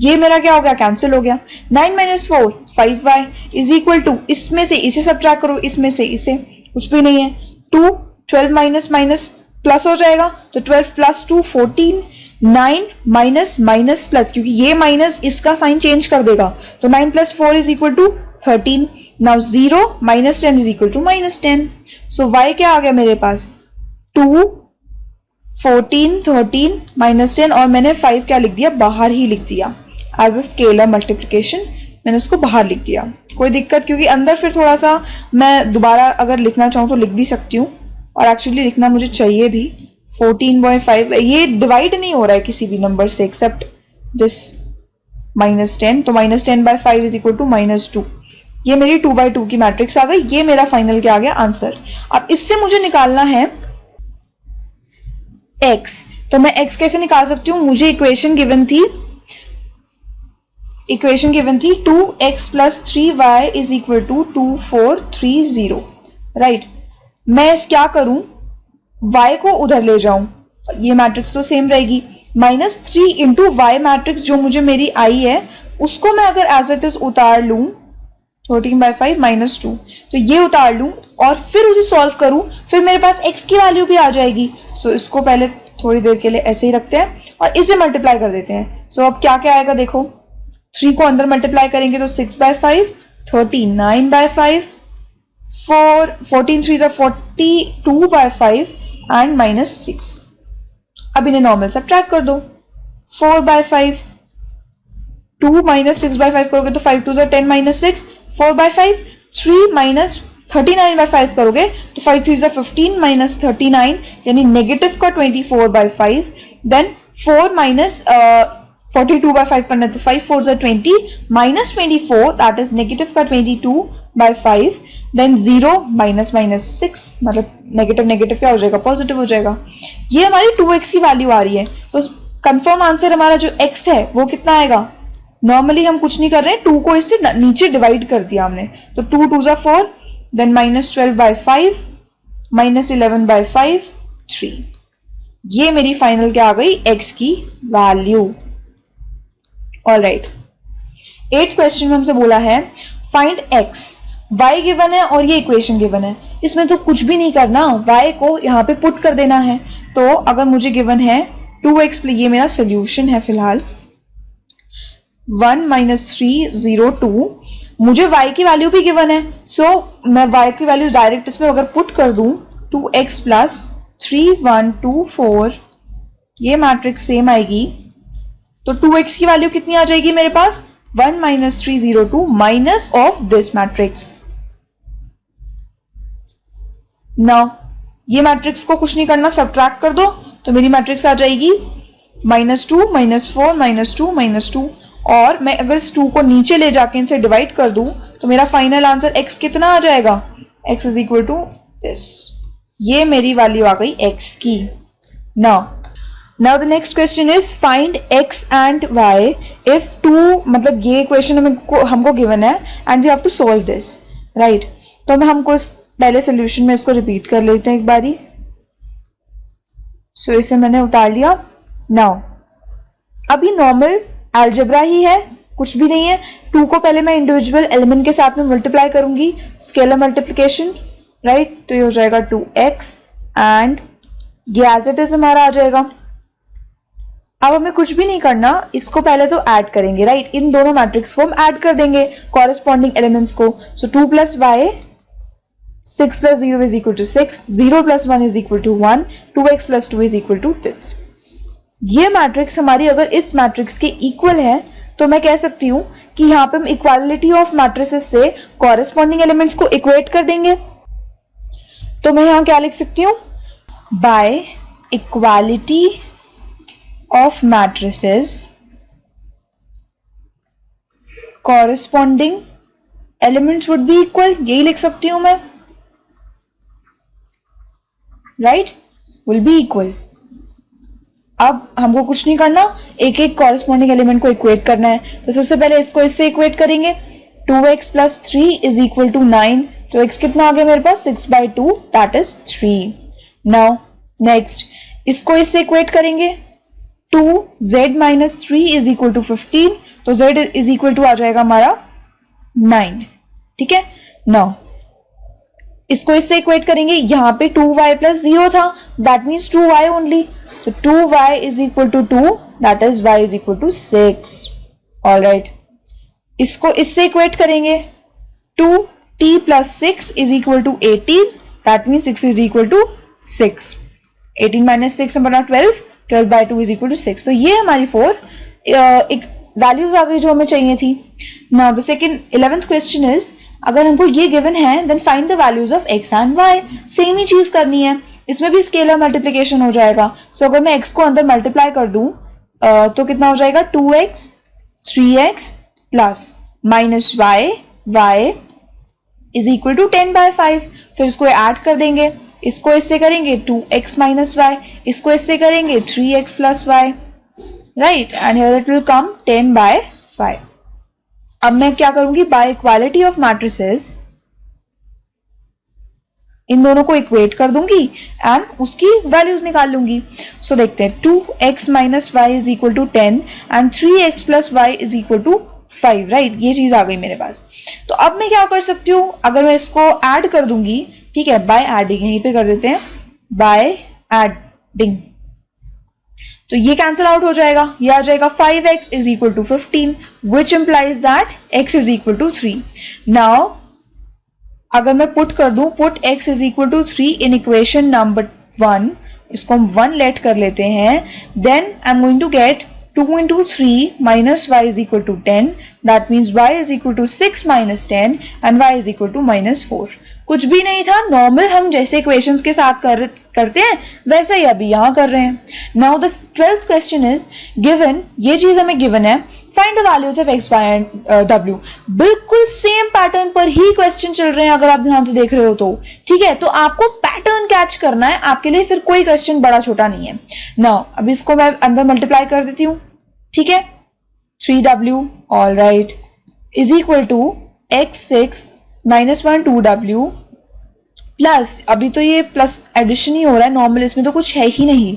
ये मेरा क्या हो गया, कैंसिल हो गया। 9 - 4 5y इज इक्वल टू, इसमें से इसे सब्ट्रैक्ट करो, इसमें से इसे, कुछ भी नहीं है। 2 12 माइनस माइनस प्लस हो जाएगा, तो 12 + 2 14, 9 माइनस माइनस प्लस, क्योंकि ये माइनस इसका साइन चेंज कर देगा, तो 9 + 4 is equal to 13। Now 0 - 10 is equal to -10। So y क्या आ गया मेरे पास, 2 14 13 -10, और मैंने 5 क्या लिख दिया, बाहर ही लिख दिया एज अ स्केलर मल्टीप्लिकेशन, मैंने उसको बाहर लिख दिया। कोई दिक्कत, क्योंकि अंदर फिर थोड़ा सा मैं दोबारा अगर लिखना चाहूँ तो लिख भी सकती हूँ, और एक्चुअली लिखना मुझे चाहिए भी। 14.5 ये डिवाइड नहीं हो रहा है किसी भी नंबर से एक्सेप्ट दिस -10, तो -10/5 इज इक्वल टू -2। ये मेरी 2/2 की मैट्रिक्स आ गई। ये मेरा फाइनल क्या आ गया, आंसर। अब इससे मुझे निकालना है x, तो मैं x कैसे निकाल सकती हूँ, मुझे इक्वेशन गिवन थी 2x + 3y is equal to 2430, right. मैं क्या करूं, y को उधर ले जाऊं, ये मैट्रिक्स तो सेम रहेगी। -3 इंटू वाई मैट्रिक्स जो मुझे मेरी आई है, उसको मैं अगर एज इट इज उतार लूं 13/5 -2, तो ये उतार लूं और फिर उसे सॉल्व करूं, फिर मेरे पास x की वैल्यू भी आ जाएगी। सो इसको पहले थोड़ी देर के लिए ऐसे ही रखते हैं और इसे मल्टीप्लाई कर देते हैं। सो अब क्या क्या आएगा देखो, 3 को अंदर मल्टीप्लाई करेंगे तो 6/5, 39/5, 14 3 42/5 एंड -6। अब इन्हें नॉर्मल सब्ट्रैक्ट कर दो, 4/5, 2 - 6/5 करोगे तो 5 2 10 -6, 4/5, 3 - 39/5 करोगे तो 5 3 15 -39, यानी नेगेटिव का 24/5। देन 4 - 42/5 करना है तो 5 4 20 -24, दैट इज नेगेटिव का 22/5। देन 0 -6, मतलब नेगेटिव नेगेटिव क्या हो जाएगा, पॉजिटिव हो जाएगा। ये हमारी 2x की वैल्यू आ रही है, तो कंफर्म आंसर हमारा जो x है वो कितना आएगा। नॉर्मली हम कुछ नहीं कर रहे हैं, 2 को इससे नीचे डिवाइड कर दिया हमने, तो 2 2 4, देन -12/5, -11/5, 3। ये मेरी फाइनल क्या आ गई, x की value. All right, 8th question में हमसे बोला है फाइंड x, y गिवन है और ये इक्वेशन गिवन है। इसमें तो कुछ भी नहीं करना, y को यहाँ पे पुट कर देना है। तो अगर मुझे गिवन है 2x, ये मेरा सोल्यूशन है फिलहाल, 1 - 3 0 2, मुझे y की वैल्यू भी गिवन है। सो मैं y की वैल्यू डायरेक्ट इसमें अगर पुट कर दूं, 2x + 3 1 2 4, ये मैट्रिक्स सेम आएगी, तो 2x की वैल्यू कितनी आ जाएगी मेरे पास, 1 - 3 0 2 minus of this matrix. Now ये मैट्रिक्स को कुछ नहीं करना, सब्ट्रैक्ट कर दो, तो मेरी मैट्रिक्स आ जाएगी -2 -4 -2 -2, और मैं अगर इस 2 को नीचे ले जाके इनसे डिवाइड कर दूं तो मेरा फाइनल आंसर x कितना आ जाएगा, x is equal to this. ये मेरी वैल्यू आ गई x की। Now the next question is find x and y if 2, मतलब ये क्वेश्चन हमको गिवन है and we have to solve this, right. तो मैं हमको पहले सोल्यूशन में इसको रिपीट कर लेते हैं एक बारी। सो इसे मैंने उतार लिया। नाउ अभी नॉर्मल अलजेब्रा ही है, कुछ भी नहीं है। 2 को पहले मैं इंडिविजुअल एलिमेंट के साथ में मल्टीप्लाई करूंगी, स्केलर मल्टीप्लिकेशन, राइट। तो ये हो जाएगा 2x एंड ये एज इट इज हमारा आ जाएगा। अब हमें कुछ भी नहीं करना, इसको पहले तो ऐड करेंगे, राइट। इन दोनों मैट्रिक्स को हम ऐड कर देंगे कॉरेस्पॉन्डिंग एलिमेंट्स को। सो 2 + y 6 + 0 is equal to 6, 0 + 1 is equal to 1, 2x + 2 is equal to this। ये मैट्रिक्स हमारी अगर इस मैट्रिक्स के इक्वल है तो मैं कह सकती हूं कि यहाँ पे हम इक्वालिटी ऑफ मैट्रिसेस से कॉरेस्पॉन्डिंग एलिमेंट्स को इक्वेट कर देंगे। तो मैं यहां क्या लिख सकती हूं, bye equality of matrices corresponding elements would be equal, यही लिख सकती हूं मैं, राइट, विल बी इक्वल। अब हमको कुछ नहीं करना, एक एक कॉरेस्पॉन्डिंग एलिमेंट को इक्वेट करना है। तो सबसे पहले इसको इससे इक्वेट करेंगे, 2x + 3 is equal to 9। तो x कितना आ गया मेरे पास, 6/2, दैट इज 3। नाउ नेक्स्ट इसको इससे इक्वेट करेंगे, 2z - 3 is equal to 15। तो z is equal to आ जाएगा हमारा 9, ठीक है। नाउ इसको इससे इक्वेट करेंगे, यहां पे 2y + 0 था, दैट मीन्स 2y ओनली। तो 2y is equal to 2, that is y is equal to 6। All right, इसको इससे इक्वेट करेंगे, 2t + 6 is equal to 18, that means 6 is equal to 6। 18 - 6 = 12, 12/2 is equal to 6। तो ये हमारी 4 एक वैल्यूज आ गई जो हमें चाहिए थी। Now the second 11th question is, अगर हमको ये गिवन है then find the values of x and y। Same ही चीज करनी है, इसमें भी स्केलर मल्टीप्लिकेशन हो जाएगा। सो अगर मैं x को अंदर मल्टीप्लाई कर दूं तो कितना हो जाएगा, 2x 3x plus -y y is equal to 10/5। फिर इसको ऐड कर देंगे, इसको इससे करेंगे 2x - y, इसको इससे करेंगे 3x + y, right, and here it will come 10/5। अब मैं क्या करूंगी, बाय इक्वालिटी ऑफ मैट्रिसेस इन दोनों को इक्वेट कर दूंगी एंड उसकी वैल्यूज निकाल लूंगी। सो देखते हैं, 2x - y is equal to 10 and 3x + y is equal to 5, right. ये चीज आ गई मेरे पास। तो अब मैं क्या कर सकती हूँ, अगर मैं इसको ऐड कर दूंगी, ठीक है, बाय एडिंग, यहीं पे कर देते हैं, बाय एडिंग, तो ये कैंसिल आउट हो जाएगा, ये आ जाएगा 5x is equal to 15, which implies that x is equal to 3। Now अगर मैं पुट कर दूं, put x is equal to 3 in equation number 1, इसको हम 1 लेट कर लेते हैं, then I am going to get 2 × 3 - y is equal to 10, that means y is equal to 6 - 10 and y is equal to -4। कुछ भी नहीं था, नॉर्मल हम जैसे इक्वेशंस के साथ करते हैं वैसे ही अभी यहाँ कर रहे हैं। Now the 12th question is given, ये चीज हमें गिवन है, find the values of x, y and w। बिल्कुल सेम पैटर्न पर ही क्वेश्चन चल रहे हैं अगर आप ध्यान से देख रहे हो तो, ठीक है। तो आपको पैटर्न कैच करना है, आपके लिए फिर कोई क्वेश्चन बड़ा छोटा नहीं है। नाउ अब इसको मैं अंदर मल्टीप्लाई कर देती हूँ, ठीक है, 3w, all right, is equal to x6 - 1 2w plus, अभी तो ये प्लस एडिशन ही हो रहा है नॉर्मल, इसमें तो कुछ है ही नहीं,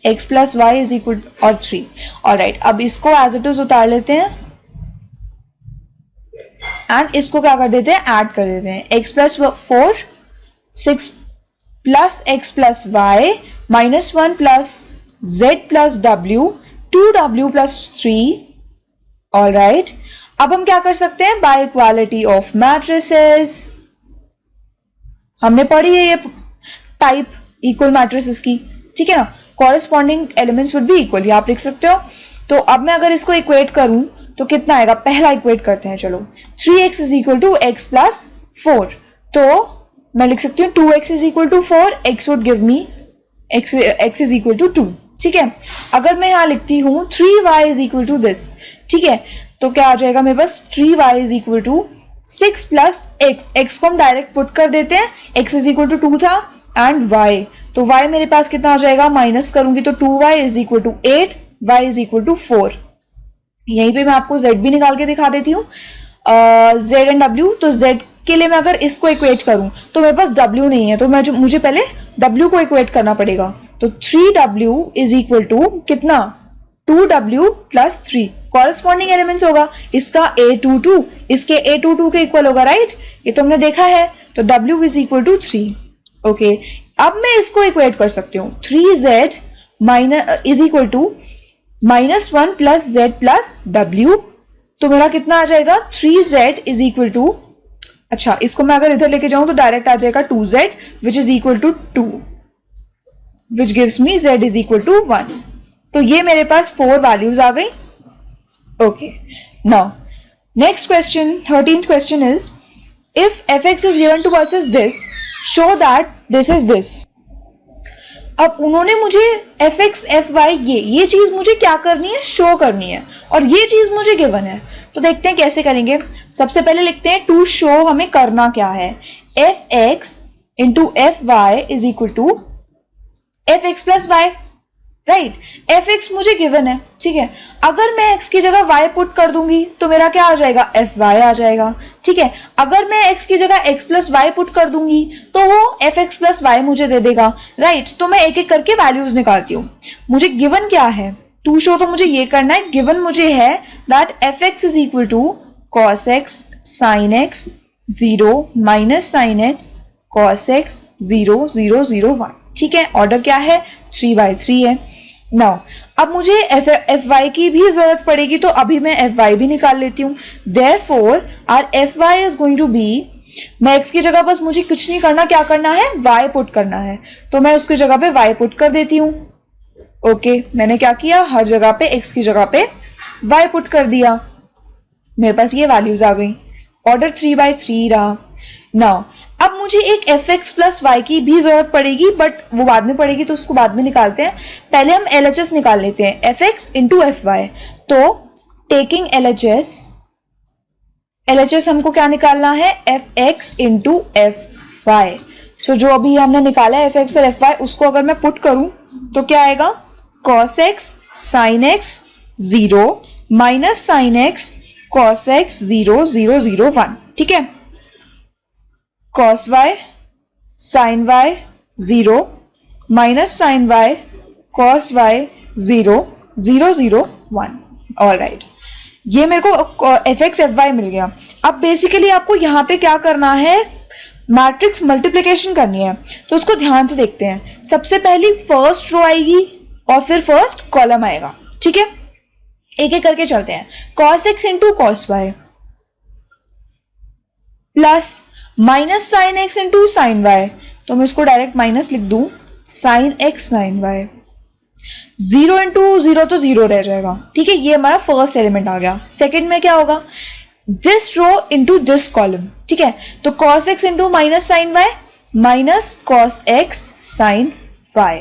x + y इज इक्वल और 3। ऑल राइट, अब इसको एज इट इज उतार लेते हैं एंड इसको क्या कर देते हैं, ऐड कर देते हैं, x + 4 6 plus x + y -1 plus z + w 2w + 3। All right, अब हम क्या कर सकते हैं, बाय इक्वालिटी ऑफ मैट्रिसेस, हमने पढ़ी है ये टाइप इक्वल मैट्रिसेस की, ठीक है ना, corresponding elements would be equal, ये आप लिख सकते हो। तो अब मैं अगर इसको इक्वेट करूं तो कितना आएगा, पहला इक्वेट करते हैं, चलो, 3x is equal to x + 4। तो मैं लिख सकती हूँ 2x is equal to 4, x would give me x is equal to 2, ठीक है। अगर मैं यहाँ लिखती हूँ 3y is equal to this, ठीक है, तो क्या आ जाएगा मेरे पास, 3y is equal to 6 plus x को हम डायरेक्ट पुट कर देते हैं, x इज इक्वल टू 2 था एंड y, तो y मेरे पास कितना आ जाएगा, माइनस करूंगी तो 2y is equal to 8, y is equal to 4। यहीं पे मैं आपको z भी निकाल के दिखा देती हूँ, z एंड w। तो z के लिए मैं अगर इसको इक्वेट करूं तो मेरे पास w नहीं है, तो मुझे पहले w को इक्वेट करना पड़ेगा। तो 3w इज इक्वल टू कितना, 2w प्लस 3, कॉरेस्पॉन्डिंग एलिमेंट्स होगा, इसका a22 इसके a22 के इक्वल होगा, राइट, ये तो हमने देखा है। तो w is equal to 3, okay. अब मैं इसको इक्वेट कर सकती हूँ, 3z is equal to -1 plus z plus w, तो मेरा कितना आ जाएगा 3z इज इक्वल टू, अच्छा इसको मैं अगर इधर लेके जाऊं तो डायरेक्ट आ जाएगा 2z which is equal to 2, which gives me z is equal to 1। तो ये मेरे पास 4 वैल्यूज आ गई। Okay, now next question, 13th question is if fx is given to us is this, show that this is this. अब उन्होंने मुझे fx fy ये चीज मुझे क्या करनी है, शो करनी है, और ये चीज मुझे गिवन है। तो देखते हैं कैसे करेंगे। सबसे पहले लिखते हैं टू शो हमें करना क्या है, fx into fy is equal to fx plus y, right. fx मुझे गिवन है, ठीक है। अगर मैं x की जगह y पुट कर दूंगी तो मेरा क्या आ जाएगा, fy आ जाएगा, ठीक है। अगर मैं x की जगह x प्लस वाई पुट कर दूंगी तो वो fx प्लस वाई मुझे दे देगा, राइट। तो मैं एक एक करके वैल्यूज निकालती हूँ। मुझे गिवन क्या है, टू शो तो मुझे ये करना है। गिवन मुझे है that fx is equal to cos x sin x 0 minus sin x cos x 0 0 0 1, ठीक है। ऑर्डर क्या है, 3/3 है। नाउ अब मुझे fy की भी जरूरत पड़ेगी, तो अभी मैं fy भी निकाल लेती हूँ। Therefore our fy is going to be, मैं x की जगह बस मुझे कुछ नहीं करना, क्या करना है, y पुट करना है। तो मैं उसकी जगह पे y पुट कर देती हूँ। ओके, मैंने क्या किया, हर जगह पे x की जगह पे y पुट कर दिया, मेरे पास ये वैल्यूज आ गई। ऑर्डर 3/3 रहा। नाउ अब मुझे एक fx प्लस वाई की भी जरूरत पड़ेगी, बट वो बाद में पड़ेगी तो उसको बाद में निकालते हैं। पहले हम LHS निकाल लेते हैं, fx इंटू fy। तो टेकिंग LHS हमको क्या निकालना है, fx इंटू fy। सो जो अभी हमने निकाला है fx और fy, उसको अगर मैं पुट करूं तो क्या आएगा, cos x sin x 0 minus sin x cos x 0 0 0 1, ठीक है। cos y sin y 0 minus sin y cos y 0 0 0 1, all right. ये मेरे को fx fy मिल गया। अब बेसिकली आपको यहाँ पे क्या करना है, मैट्रिक्स मल्टीप्लिकेशन करनी है। तो उसको ध्यान से देखते हैं। सबसे पहली फर्स्ट रो आएगी और फिर फर्स्ट कॉलम आएगा, ठीक है। एक एक करके चलते हैं। cos x into cos y plus minus sine x into sine y, तो मैं इसको डायरेक्ट माइनस लिख दूं, sine x sine y। 0 into 0 तो 0 रह जाएगा, ठीक है। ये हमारा फर्स्ट एलिमेंट आ गया। सेकंड में क्या होगा, this row into this column, ठीक है। तो cos x into minus sine y minus cos x sine y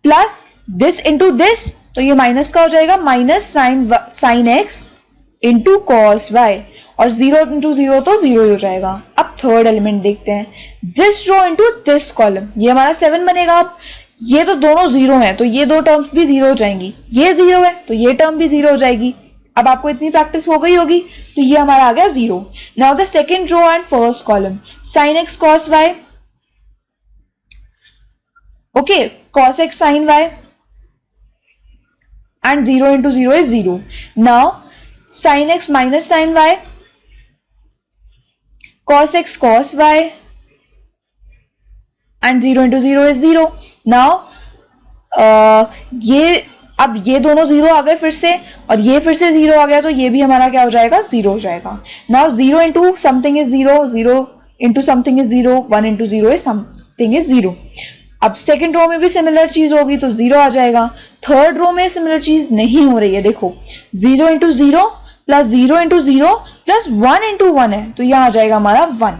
plus this into this, तो ये माइनस का हो जाएगा, minus sine x into cos y, और 0 इंटू 0 तो 0 हो जाएगा। अब थर्ड एलिमेंट देखते हैं, this row into this column, ये हमारा 7 बनेगा। अब ये तो दोनों 0 हैं, तो ये दो टर्म्स भी 0 हो जाएंगी। ये 0 है तो ये टर्म भी 0 हो जाएगी। अब आपको इतनी प्रैक्टिस हो गई होगी, तो ये हमारा आ गया 0। Now the second row and first column, sine x cos y, okay, cos x sin y, and 0 into 0 is 0. Now sin x minus sin y, cos x cos y, and 0 into 0 is 0. Now ये अब ये दोनों 0 आ गए फिर से, और ये फिर से 0 आ गया, तो ये भी हमारा क्या हो जाएगा, 0 हो जाएगा. Now 0 into something is 0, 0 into something is 0, 1 into 0 is something is 0. अब सेकेंड रो में भी सिमिलर चीज होगी तो 0 आ जाएगा. थर्ड रो में सिमिलर चीज नहीं हो रही है, देखो 0 into 0 plus 0 into 0 plus 1 into 1 है, तो यह आ जाएगा हमारा 1.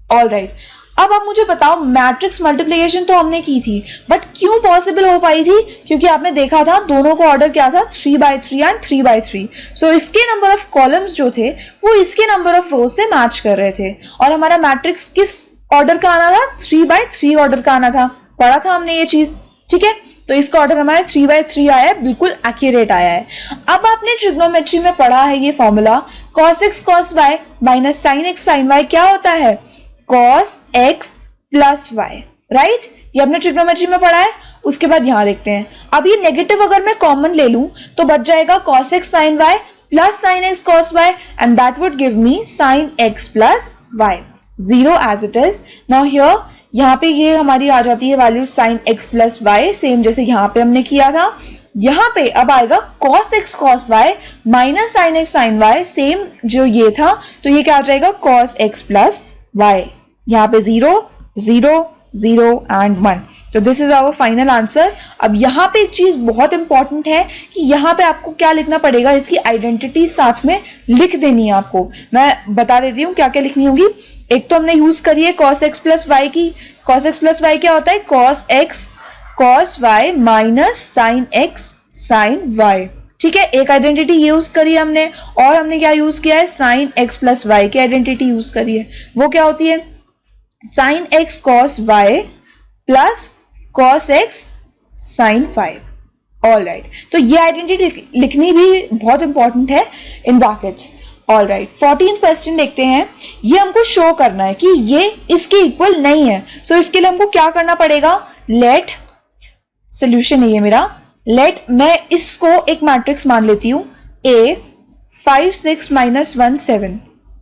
All right. अब आप मुझे बताओ, मैट्रिक्स मल्टीप्लिकेशन तो हमने की थी, बट क्यों पॉसिबल हो पाई थी? क्योंकि आपने देखा था दोनों को ऑर्डर क्या था, 3/3 एंड 3/3. सो इसके नंबर ऑफ कॉलम्स जो थे वो इसके नंबर ऑफ रोज से मैच कर रहे थे, और हमारा मैट्रिक्स किस ऑर्डर का आना था, 3/3 ऑर्डर का आना था. पढ़ा था हमने ये चीज, ठीक है. तो इसका ऑर्डर हमारा 3/3 आया है, बिल्कुल एक्यूरेट आया है. अब आपने ट्रिग्नोमेट्री में पढ़ा है ये formula, cos x cos y minus sin x sin y क्या होता है, cos x plus y, right. ये हमने ट्रिग्नोमेट्री में पढ़ा है. उसके बाद यहां देखते हैं, अब ये नेगेटिव अगर मैं कॉमन ले लूं तो बच जाएगा cos x sin y plus sin x cos y, and that would give me sin x plus y. 0 as it is. Now here यहाँ पे ये हमारी आ जाती है value sin x plus y, same जैसे यहाँ पे हमने किया था. यहाँ पे अब आएगा cos x cos y minus sin x sin y, same जो ये था, तो ये क्या आ जाएगा cos x प्लस y, यहाँ पे 0 0 0 एंड 1। तो this is our final answer. अब यहाँ पे एक चीज बहुत इंपॉर्टेंट है कि यहाँ पे आपको क्या लिखना पड़ेगा, इसकी आइडेंटिटी साथ में लिख देनी है आपको। मैं बता देती हूँ क्या क्या लिखनी होगी। एक तो हमने यूज करी है cos x प्लस y की। cos x प्लस y क्या होता है, cos x cos y minus sin x sin y। ठीक है, एक आइडेंटिटी यूज करी हमने, और हमने क्या यूज किया है, sin x प्लस y की आइडेंटिटी यूज करी है। वो क्या होती है, sin x cos y plus cos x sin 5। All right, तो ये आइडेंटिटी लिखनी भी बहुत इंपॉर्टेंट है in brackets. All right, 14th question देखते हैं। ये हमको शो करना है कि ये इसके इक्वल नहीं है। सो इसके लिए हमको क्या करना पड़ेगा, लेट, सोल्यूशन है ये मेरा, लेट, मैं इसको एक मैट्रिक्स मान लेती हूं A 5 6 -1 7,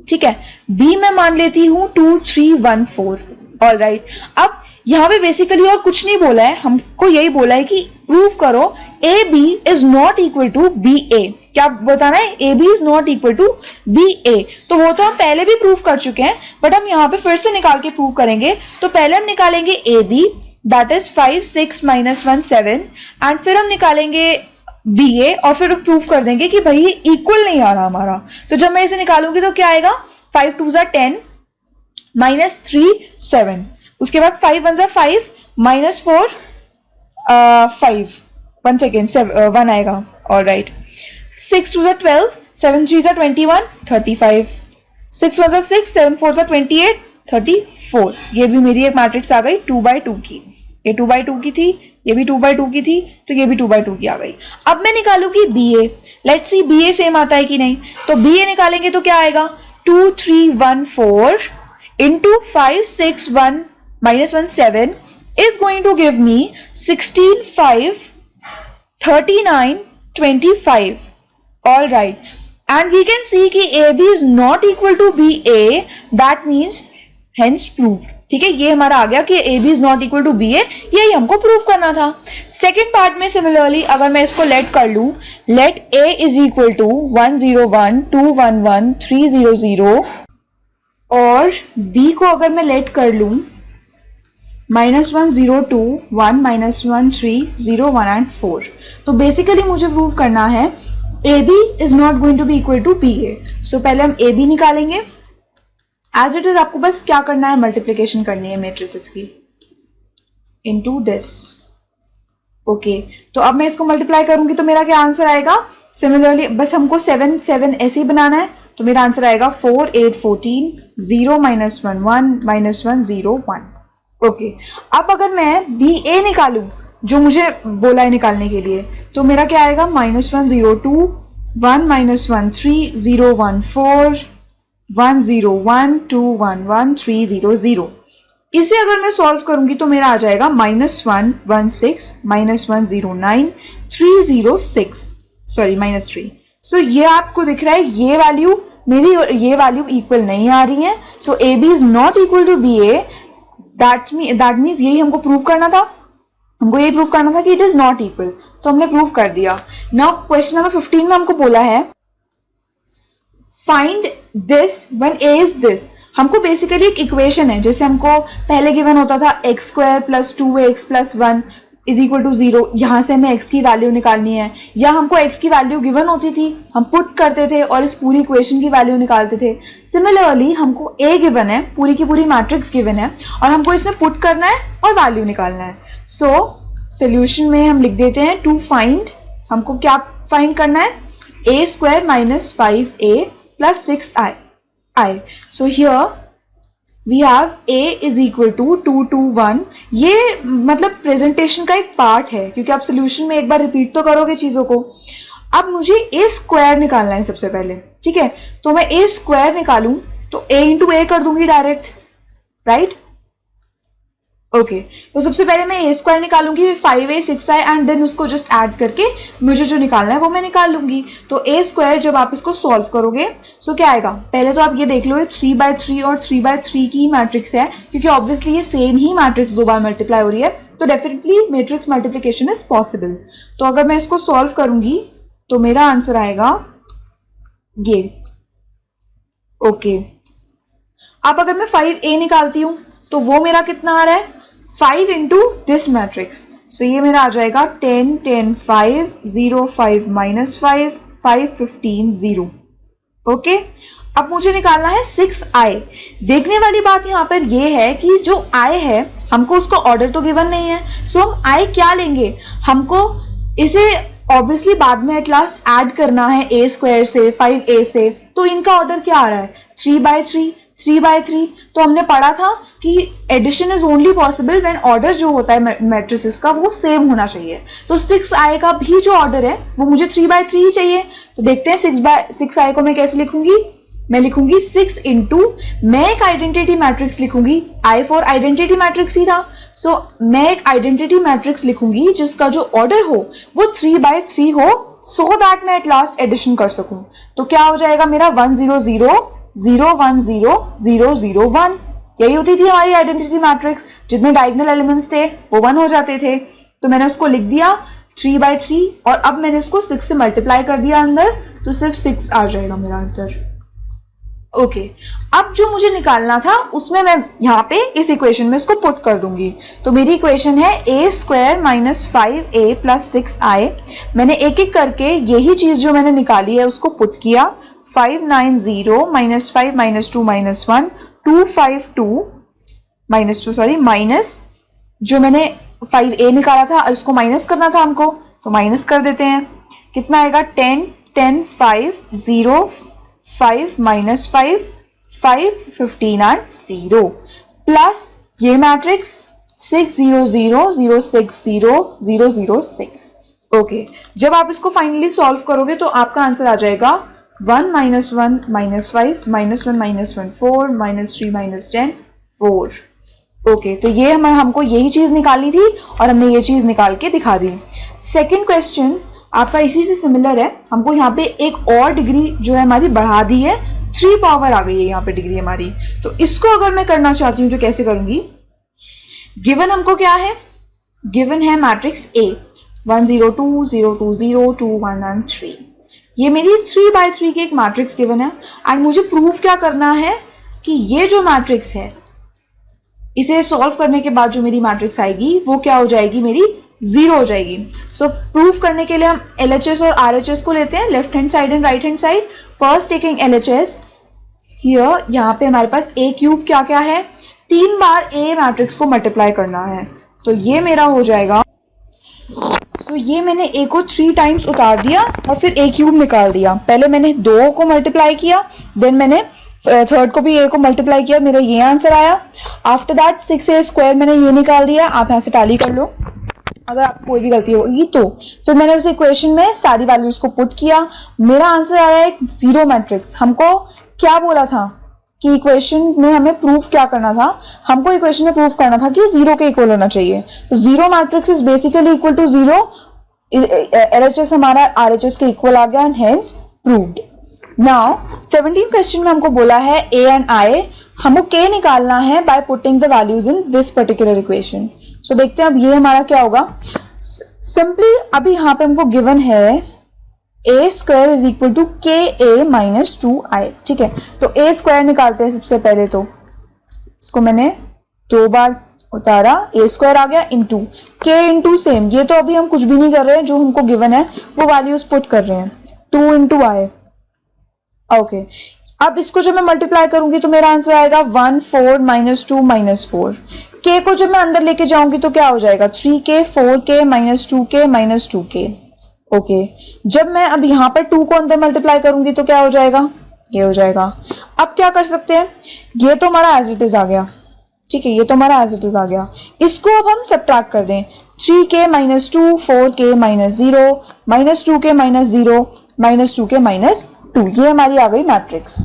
ठीक है। B मैं मान लेती हूं 2 3 1 4। ऑल राइट, अब यहां पे बेसिकली और कुछ नहीं बोला है, हमको यही बोला है कि प्रूव करो AB is not equal to BA। क्या बताना है, AB is not equal to BA। तो वो तो हम पहले भी प्रूव कर चुके हैं, बट हम यहाँ पे फिर से निकाल के प्रूव करेंगे। तो पहले हम निकालेंगे AB, दैट इज 5 6 -1 7, एंड फिर हम निकालेंगे BA, और फिर हम प्रूव कर देंगे कि भाई इक्वल नहीं आ रहा हमारा। तो जब मैं इसे निकालूंगी तो क्या आएगा, 5 2 10 -3 7, उसके बाद 5 1 5 -4 5, 1 सेकेंड 1 आएगा। All right, 6 2 12 7 3 21 35, 6 1 6 7 4 28 34। ये भी मेरी एक मैट्रिक्स आ गई 2/2 की। ये 2/2 की थी, ये भी 2/2 की थी, तो ये भी 2/2 की आ गई। अब मैं निकालूंगी BA। Let's see BA same आता है कि नहीं। तो BA निकालेंगे तो क्या आएगा, 2 3 1 4 into 5 6 1 -1 7 is going to give me 16 5 39 25। All right, and we can see कि AB is not equal to BA, that means hence proved। ठीक है, ये हमारा आ गया कि AB is not equal to BA, यही हमको प्रूव करना था। सेकेंड पार्ट में सिमिलरली अगर मैं इसको लेट कर लूं, late A is equal to 1 0 1 2 1 1 3 0 0, और B को अगर मैं लेट कर लूं -1 0 2 1 -1 3 0 1 एंड 4, तो बेसिकली मुझे प्रूव करना है AB is not going to be equal to BA। सो पहले हम AB निकालेंगे। एज इट इज आपको बस क्या करना है, मल्टीप्लीकेशन करनी है मैट्रिसेस की इनटू दिस। ओके, तो अब मैं इसको मल्टीप्लाई करूंगी तो मेरा क्या आंसर आएगा, सिमिलरली बस हमको 7 7 ऐसे ही बनाना है, तो मेरा आंसर आएगा 4 8 14 0 -1 1 -1 0 1। ओके, अब अगर मैं BA निकालूं जो मुझे बोला है निकालने के लिए, तो मेरा क्या आएगा, -1 0 2 1 -1 3 0 1 4 1 0 1 2 1 1 3 0 0। इसे अगर मैं सॉल्व करूंगी तो मेरा आ जाएगा -1 1 6 -1 0 9 3 0 6, सॉरी -3। सो ये आपको दिख रहा है ये वैल्यू मेरी और ये वैल्यू इक्वल नहीं आ रही है। So AB is not equal to BA, that means यही हमको प्रूव करना था। हमको ये प्रूव करना था कि इट इज नॉट इक्वल, तो हमने प्रूव कर दिया। नाउ क्वेश्चन नंबर 15 में हमको बोला है find this when A is this. हमको बेसिकली एक इक्वेशन है, जैसे हमको पहले गिवन होता था x² + 2x + 1 = 0, यहां से हमें x की वैल्यू निकालनी है, या हमको x की वैल्यू गिवन होती थी, हम पुट करते थे और इस पूरी इक्वेशन की वैल्यू निकालते थे। सिमिलरली हमको A गिवन है, पूरी की पूरी मैट्रिक्स गिवन है, और हमको इसमें पुट करना है और वैल्यू निकालना है। सो सोल्यूशन में हम लिख देते हैं टू फाइंड, हमको क्या फाइंड करना है, A² - 5A + 6I। So here we have A is equal to 2 2 1। ये मतलब प्रेजेंटेशन का एक पार्ट है, क्योंकि आप सोल्यूशन में एक बार रिपीट तो करोगे चीजों को। अब मुझे A² निकालना है सबसे पहले, ठीक है। तो मैं A² निकालूं तो A × A कर दूंगी डायरेक्ट, राइट। ओके, तो सबसे पहले मैं A² निकालूंगी, 5A 6I एंड देन उसको जस्ट ऐड करके मुझे जो निकालना है वो मैं निकाल लूंगी। तो A² जब आप इसको सॉल्व करोगे सो क्या आएगा, पहले तो आप ये देख लो 3/3 और 3/3 की मैट्रिक्स है, क्योंकि ऑब्वियसली ये सेम ही मैट्रिक्स दो बार मल्टीप्लाई हो रही है, तो definitely matrix multiplication is possible. तो अगर मैं इसको सॉल्व करूंगी तो मेरा आंसर आएगा ये। ओके, अब अगर मैं 5a निकालती हूं तो वो मेरा कितना आ रहा है 5 इंटू दिस मैट्रिक्स। सो ये मेरा आ जाएगा 10 10 5 0 5 -5 5 15 0। ओके, अब मुझे निकालना है 6i। देखने वाली बात यहां पर ये है कि जो i है हमको उसका ऑर्डर तो गिवन नहीं है, सो हम i क्या लेंगे, हमको इसे ऑब्वियसली बाद में एट लास्ट ऐड करना है a स्क्वायर से 5a से। तो इनका ऑर्डर क्या आ रहा है 3/3 3/3। तो हमने पढ़ा था कि addition is only possible when order जो होता है मैट्रिसेस का वो सेम होना चाहिए। तो 6i का भी जो ऑर्डर है वो मुझे 3/3 ही चाहिए। तो देखते हैं 6i को मैं कैसे लिखूंगी। मैं लिखूंगी 6 इंटू, मैं एक आइडेंटिटी मैट्रिक्स लिखूंगी, i फॉर आइडेंटिटी मैट्रिक्स ही था। सो मैं एक आइडेंटिटी मैट्रिक्स लिखूंगी जिसका जो ऑर्डर हो वो 3/3 हो, सो दैट मैं एट लास्ट एडिशन कर सकूं। तो क्या हो जाएगा मेरा 1 0 0 0 1 0 0 0 1। यही होती थी हमारी आइडेंटिटी मैट्रिक्स, जितने डायगोनल एलिमेंट्स थे वो 1 हो जाते थे। तो मैंने उसको लिख दिया 3/3 और अब मैंने इसको 6 से मल्टीप्लाई कर दिया अंदर, तो सिर्फ 6 आ जाएगा मेरा आंसर। ओके, अब जो मुझे निकालना था उसमें मैं यहाँ पे इस इक्वेशन में इसको पुट कर दूंगी। तो मेरी इक्वेशन है a square minus 5a plus 6i। मैंने एक एक करके यही चीज जो मैंने निकाली है उसको पुट किया। 590 माइनस 5 माइनस 2 माइनस 1 252 माइनस जो मैंने 5a निकाला था इसको माइनस करना था हमको, तो माइनस कर देते हैं। कितना आएगा 10 10 5 0 5 माइनस 5 5 15 और 0 प्लस ये मैट्रिक्स 6 0 0 0 6 0 0 0 6। ओके, जब आप इसको फाइनली सॉल्व करोगे तो आपका आंसर आ जाएगा 1 minus 1 minus 5 minus 1 minus 1 4 minus 3 minus 10 4। Okay, तो ये हमको यही चीज निकाली थी और हमने ये चीज निकाल के दिखा दी। सेकेंड क्वेश्चन आपका इसी से सिमिलर है। हमको यहाँ पे एक और डिग्री जो है हमारी बढ़ा दी है, 3 पावर आ गई है यहाँ पे डिग्री हमारी। तो इसको अगर मैं करना चाहती हूँ तो कैसे करूंगी। गिवन हमको क्या है, गिवन है मैट्रिक्स A 1 0 2 0 2 0 2 1 and 3। ये मेरी 3/3 की एक मैट्रिक्स गिवन है एंड मुझे प्रूव क्या करना है कि ये जो मैट्रिक्स है इसे सॉल्व करने के बाद जो मेरी मैट्रिक्स आएगी वो क्या हो जाएगी, मेरी 0 हो जाएगी। सो प्रूफ करने के लिए हम LHS और RHS को लेते हैं, left hand side and right hand side. First taking LHS here, यहाँ पे हमारे पास a क्यूब क्या क्या है, 3 बार a मैट्रिक्स को मल्टीप्लाई करना है। तो ये मेरा हो जाएगा, सो ये मैंने a को 3 टाइम्स उतार दिया और फिर a क्यूब निकाल दिया। पहले मैंने 2 को मल्टीप्लाई किया, देन मैंने थर्ड को भी a को मल्टीप्लाई किया, मेरा ये आंसर आया। आफ्टर दैट 6a स्क्वायर मैंने ये निकाल दिया। आप यहाँ से टैली कर लो अगर आपको कोई भी गलती होगी तो। फिर मैंने उस इक्वेशन में सारी वैल्यूज को पुट किया, मेरा आंसर आया एक 0 मैट्रिक्स। हमको क्या बोला था कि इक्वेशन में हमें प्रूफ क्या करना था, हमको इक्वेशन में प्रूफ करना था कि 0 के इक्वल होना चाहिए। तो 0 matrix is basically equal to 0। LHS हमारा RHS के इक्वल आ गया and hence proved. Now 17 question में हमको बोला है a एंड i, हमको k निकालना है by putting the values in this particular equation. So देखते हैं अब ये हमारा क्या होगा। सिंपली अभी यहाँ पे हमको गिवन है a square is equal to ka minus 2i। ठीक है, तो a स्क्वायर निकालते हैं सबसे पहले। तो इसको मैंने 2 बार उतारा, a स्क्वायर आ गया इंटू k इंटू सेम, ये तो अभी हम कुछ भी नहीं कर रहे हैं, जो हमको गिवन है वो वैल्यूज पुट कर रहे हैं, 2 इंटू i। ओके, अब इसको जब मैं मल्टीप्लाई करूंगी तो मेरा आंसर आएगा 1 4 माइनस 2 माइनस 4। k को जब मैं अंदर लेके जाऊंगी तो क्या हो जाएगा 3k 4k minus 2k minus 2k। Okay, जब मैं अब यहाँ पर 2 को अंदर मल्टीप्लाई करूंगी तो क्या हो जाएगा, ये हो जाएगा। अब क्या कर सकते हैं, ये तो हमारा एज इट इज आ गया। ठीक है, ये तो हमारा एज इट इज आ गया। इसको अब हम सब्ट्रैक्ट कर दें, 3k minus 2 4k minus 0 minus 2k minus 0 minus 2k minus 2, ये हमारी आ गई मैट्रिक्स।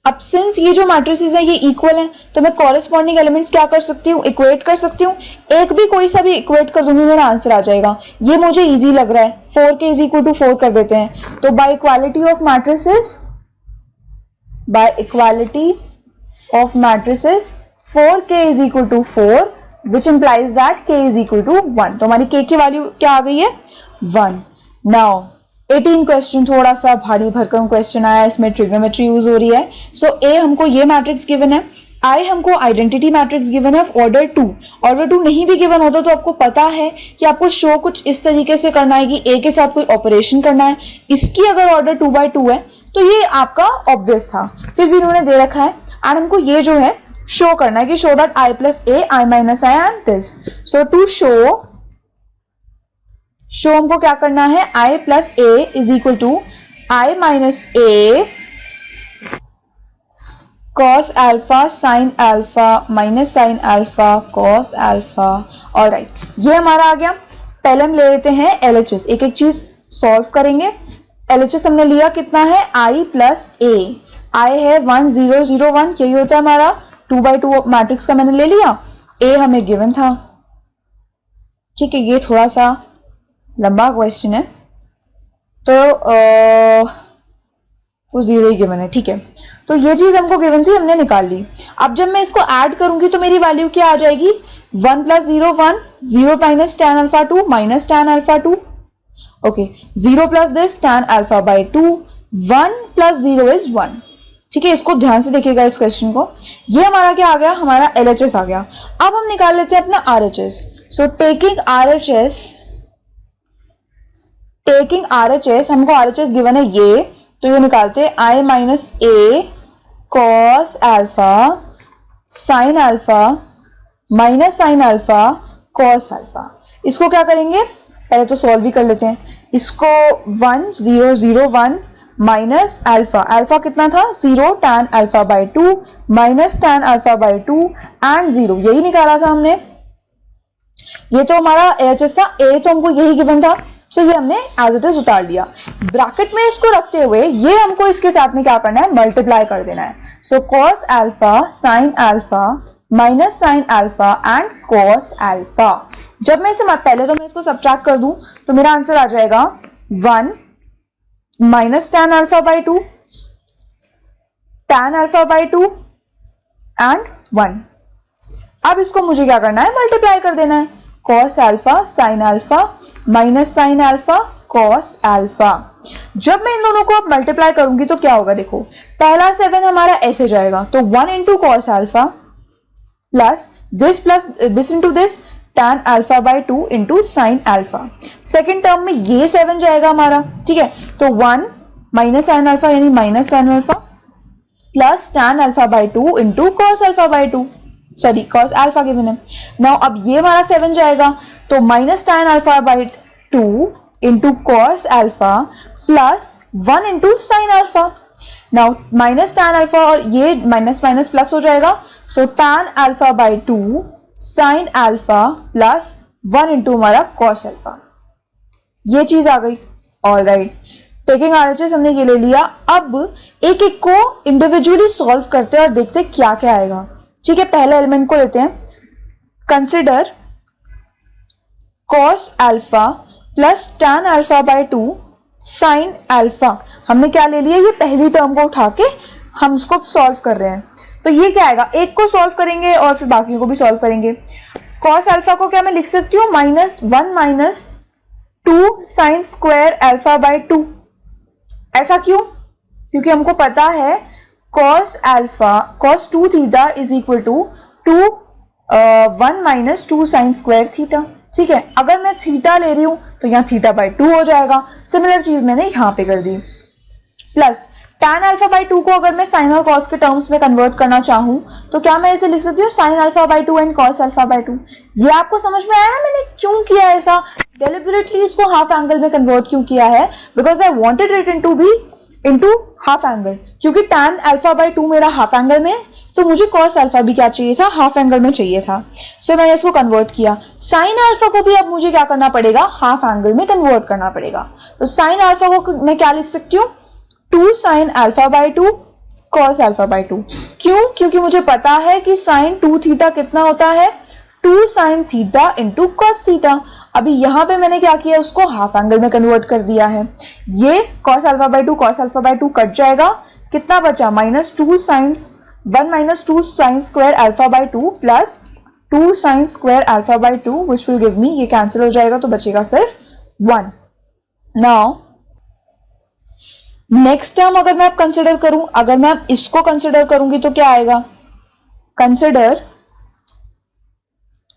अब सिंस ये जो मैट्रिसेस है ये इक्वल हैं तो मैं कॉरेस्पॉन्डिंग एलिमेंट्स क्या कर सकती हूँ, इक्वेट कर सकती हूँ। एक भी कोई सा भी इक्वेट कर दूंगी मेरा आंसर आ जाएगा। ये मुझे इजी लग रहा है, 4k इज इक्वल टू 4 कर देते हैं। तो by equality of matrices, by equality of matrices 4k is equal to 4 which implies that k is equal to 1। तो हमारी k की वैल्यू क्या आ गई है 1। नाउ 18 क्वेश्चन थोड़ा सा भारी भरकम क्वेश्चन आया, इसमें ट्रिग्नोमेट्री यूज हो रही है। सो A हमको ये मैट्रिक्स गिवन है, I हमको आइडेंटिटी मैट्रिक्स गिवन है ऑर्डर 2। ऑर्डर 2 नहीं भी गिवन होता तो आपको पता है कि आपको शो कुछ इस तरीके से करना है कि A के साथ कोई ऑपरेशन करना है, इसकी अगर ऑर्डर 2/2 है तो ये आपका ऑब्वियस था, फिर भी इन्होंने दे रखा है। एंड हमको ये जो है शो करना है कि show that I plus A I minus I and this. So to show हमको क्या करना है, I plus A is equal to I minus A cos alpha sin alpha minus sin alpha cos alpha. Alright, ये हमारा आ गया। पहले हम ले लेते हैं LHS, एक एक चीज सॉल्व करेंगे। LHS हमने लिया कितना है I प्लस A, I है 1 0 0 1, यही होता है हमारा 2/2 मैट्रिक्स का मैंने ले लिया। A हमें गिवन था, ठीक है। ये थोड़ा सा लंबा क्वेश्चन है तो वो 0 ही गिवन है, ठीक है। तो ये चीज हमको गिवन थी, हमने निकाल ली। अब जब मैं इसको ऐड करूंगी तो मेरी वैल्यू क्या आ जाएगी 1 plus 0 1, 0 minus tan alpha 2 minus tan alpha 2, okay 0 plus this tan alpha by 2, 1 plus 0 is 1, ठीक है। इसको ध्यान से देखिएगा इस क्वेश्चन को। ये हमारा क्या आ गया, हमारा LHS आ गया। अब हम निकाल लेते हैं अपना RHS। सो टेकिंग RHS हमको RHS गिवन है ये, तो ये निकालते हैं I minus A cos alpha sin alpha minus sin alpha cos alpha. इसको क्या करेंगे, पहले तो सॉल्व भी कर लेते हैं। इसको 1 0 0 1 माइनस अल्फा, अल्फा कितना था 0 tan alpha by 2 minus tan alpha by 2 and 0, यही निकाला था हमने। ये तो हमारा LHS था, A तो हमको यही गिवन था, सो ये हमने एज इट इज उतार दिया। ब्रैकेट में इसको रखते हुए ये हमको इसके साथ में क्या करना है, मल्टीप्लाई कर देना है। सो cos alpha sin alpha minus sin alpha and cos alpha. जब मैं इसे पहले तो मैं इसको सब्ट्रैक्ट कर दूं तो मेरा आंसर आ जाएगा 1 minus tan alpha by 2 tan alpha by 2 and 1। अब इसको मुझे क्या करना है, मल्टीप्लाई कर देना है। cos alpha sin alpha minus sin alpha cos alpha. जब मैं इन दोनों को अब मल्टीप्लाई करूंगी तो क्या होगा, देखो पहला 7 हमारा ऐसे जाएगा, तो 1 into cos alpha plus this into this tan alpha by 2 into sine alpha. Second term में ये 7 जाएगा हमारा, ठीक है। तो 1 माइनस sin अल्फा यानी minus sin alpha plus tan alpha by 2 into cos alpha by 2, sorry cos alpha given है। Now अब ये हमारा 7 जाएगा, तो minus tan alpha by 2 into cos alpha plus 1 into sine alpha. Now minus tan alpha और ये minus minus plus हो जाएगा, सो tan alpha by 2 sine alpha plus 1 into हमारा cos अल्फा। ये चीज आ गई। ऑलराइट, टेकिंग RHS हमने ये ले लिया। अब एक एक को इंडिविजुअली सॉल्व करते हैं और देखते हैं क्या क्या आएगा, ठीक है। पहले एलिमेंट को लेते हैं, consider cos alpha plus tan alpha by 2 sine alpha. हमने क्या ले लिया, ये पहली टर्म को उठा के हम इसको सॉल्व कर रहे हैं। तो ये क्या आएगा, एक को सॉल्व करेंगे और फिर बाकी को भी सॉल्व करेंगे। cos अल्फा को क्या मैं लिख सकती हूँ, -1 minus 2 sine square alpha by 2। ऐसा क्यों, क्योंकि हमको पता है cos alpha cos 2 theta is equal to 1 minus 2 sine square theta, ठीक है। अगर मैं थीटा ले रही हूं तो यहाँ थीटा बाई 2 हो जाएगा। सिमिलर चीज मैंने यहाँ पे कर दी। प्लस tan अल्फा बाई 2 को अगर मैं साइन और cos के टर्म्स में कन्वर्ट करना चाहूं तो क्या मैं इसे लिख सकती हूँ sin alpha by 2 and cos alpha by 2। ये आपको समझ में आया ना मैंने क्यों किया ऐसा, डेलिबरेटली इसको हाफ एंगल में कन्वर्ट क्यों किया है, because I wanted it into half angle, क्योंकि tan अल्फा बाई 2 मेरा हाफ एंगल में, तो मुझे cos अल्फा भी क्या चाहिए था, हाफ एंगल में चाहिए था। सो मैंने इसको कन्वर्ट किया। साइन अल्फा को भी अब मुझे क्या करना पड़ेगा, हाफ एंगल में कन्वर्ट करना पड़ेगा। तो साइन अल्फा को मैं क्या लिख सकती हूँ, 2 sine alpha by 2 cos alpha by 2। क्यों, क्योंकि मुझे पता है कि साइन 2 थीटा कितना होता है, 2 sine theta into cos theta. अभी यहाँ पे मैंने क्या किया, उसको हाफ एंगल में कन्वर्ट कर दिया है। ये cos alpha by 2 cos alpha by 2 cut जाएगा, कितना बचा, -2 sine 1 minus 2 sine square alpha by 2 plus 2 sine square alpha by 2 which will give me, ये कैंसिल हो जाएगा तो बचेगा सिर्फ 1. नाउ नेक्स्ट टर्म अगर मैं अब कंसिडर करूं, अगर मैं अब इसको कंसिडर करूंगी तो क्या आएगा, consider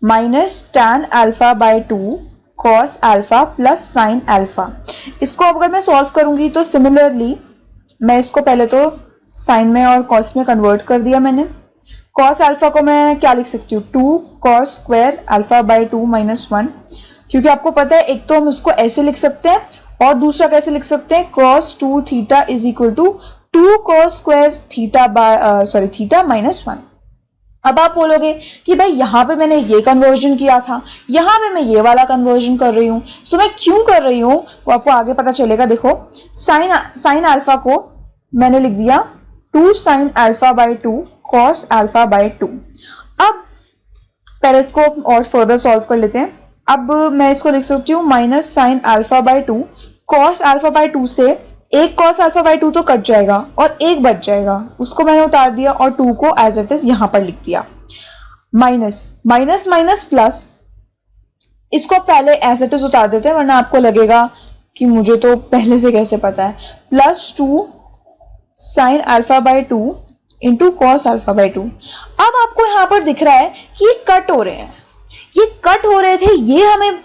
minus tan alpha by 2 cos alpha plus sine alpha. इसको अब अगर मैं सॉल्व करूंगी तो सिमिलरली मैं इसको पहले तो साइन में और कॉस में कन्वर्ट कर दिया मैंने. कॉस अल्फा को मैं क्या लिख सकती हूँ, 2 cos square alpha by 2 minus 1, क्योंकि आपको पता है एक तो हम इसको ऐसे लिख सकते हैं और दूसरा कैसे लिख सकते हैं, cos 2 theta is equal to 2 cos square theta by theta minus 1. अब आप बोलोगे कि भाई यहाँ पे मैंने ये कन्वर्जन किया था, यहाँ पे मैं ये वाला कन्वर्जन कर रही हूँ, सो मैं क्यों कर रही हूँ वो आपको आगे पता चलेगा. देखो साइन अल्फा को मैंने लिख दिया 2 sine alpha by 2 cos alpha by 2. अब पहले इसको और फर्दर सॉल्व कर लेते हैं. अब मैं इसको लिख सकती हूँ minus sine alpha by 2 cos alpha by 2 से एक cos अल्फा बाय 2 तो कट जाएगा और एक बच जाएगा, उसको मैंने उतार दिया और 2 को एज इट इज यहां पर लिख दिया. माइनस माइनस माइनस प्लस, इसको पहले एज इट इज उतार देते हैं वरना आपको लगेगा कि मुझे तो पहले से कैसे पता है. Plus 2 sine alpha by 2 into cos alpha by 2. अब आपको यहां पर दिख रहा है कि ये कट हो रहे हैं, ये कट हो रहे थे, ये हमें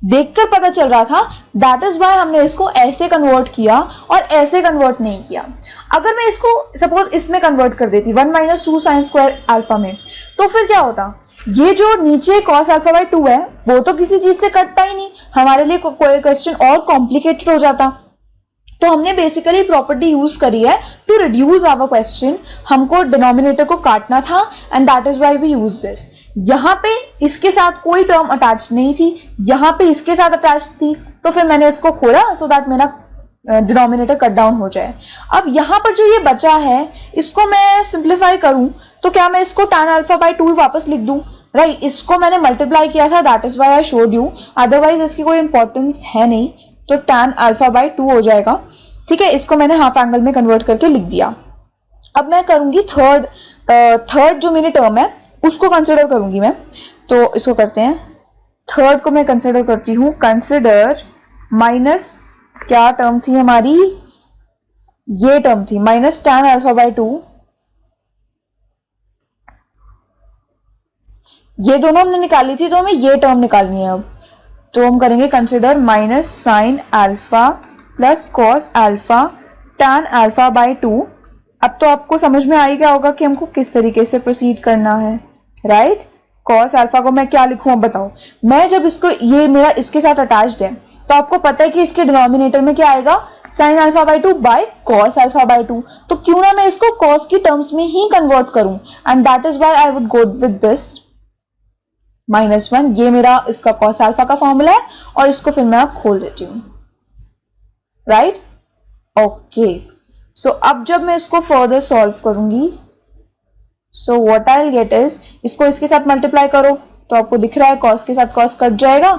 देखकर पता चल रहा था. दैट इज वाई हमने इसको ऐसे कन्वर्ट किया और ऐसे कन्वर्ट नहीं किया. अगर मैं इसको सपोज इसमें कन्वर्ट कर देती 1 माइनस 2 साइन स्क्वायर अल्फा में, तो फिर क्या होता, ये जो नीचे cos अल्फा बाय 2 है वो तो किसी चीज से कटता ही नहीं, हमारे लिए कोई क्वेश्चन और कॉम्प्लिकेटेड हो जाता. तो हमने बेसिकली प्रॉपर्टी यूज करी है टू रिड्यूस आवर क्वेश्चन. हमको डिनोमिनेटर को काटना था and that is why we use this. यहां पे इसके साथ कोई टर्म अटैच नहीं थी, यहां पे इसके साथ अटैच थी, तो फिर मैंने इसको खोला सो दैट मेरा डिनोमिनेटर कट डाउन हो जाए. अब यहां पर जो ये बचा है इसको मैं सिंप्लीफाई करूं तो क्या मैं इसको tan अल्फा बाय 2 वापस लिख दूं, राइट. इसको मैंने मल्टीप्लाई किया था, that is why I showed you, otherwise इसकी कोई इंपॉर्टेंस है नहीं. तो tan अल्फा बाय 2 हो जाएगा, ठीक है. इसको मैंने हाफ एंगल में कन्वर्ट करके लिख दिया. अब मैं करूंगी थर्ड जो मेरी टर्म है उसको कंसिडर करूंगी मैं. तो इसको करते हैं, थर्ड को मैं कंसिडर करती हूं. कंसिडर माइनस, क्या टर्म थी हमारी, ये टर्म थी माइनस tan अल्फा बाय 2. ये दोनों हमने निकाली थी तो हमें ये टर्म निकालनी है. अब तो हम करेंगे consider minus sine alpha plus cos alpha tan alpha by 2. अब तो आपको समझ में आ ही गया होगा कि हमको किस तरीके से प्रोसीड करना है, राइट. कॉस अल्फा को मैं क्या लिखूं अब बताओ. मैं जब इसको, ये मेरा इसके साथ अटैच्ड है तो आपको पता है कि इसके डिनोमिनेटर में क्या आएगा, sine alpha by 2 by cos alpha by 2. तो क्यों ना मैं इसको कॉस की टर्म्स में ही कन्वर्ट करूं, and that is why I would go with this -1. ये मेरा इसका कॉस अल्फा का फॉर्मूला है और इसको फिर मैं खोल देती हूं, राइट. ओके, सो अब जब मैं इसको फर्दर सॉल्व करूंगी, so what I will get is, इसको इसके साथ मल्टीप्लाई करो तो आपको दिख रहा है कॉस के साथ कॉस कट जाएगा,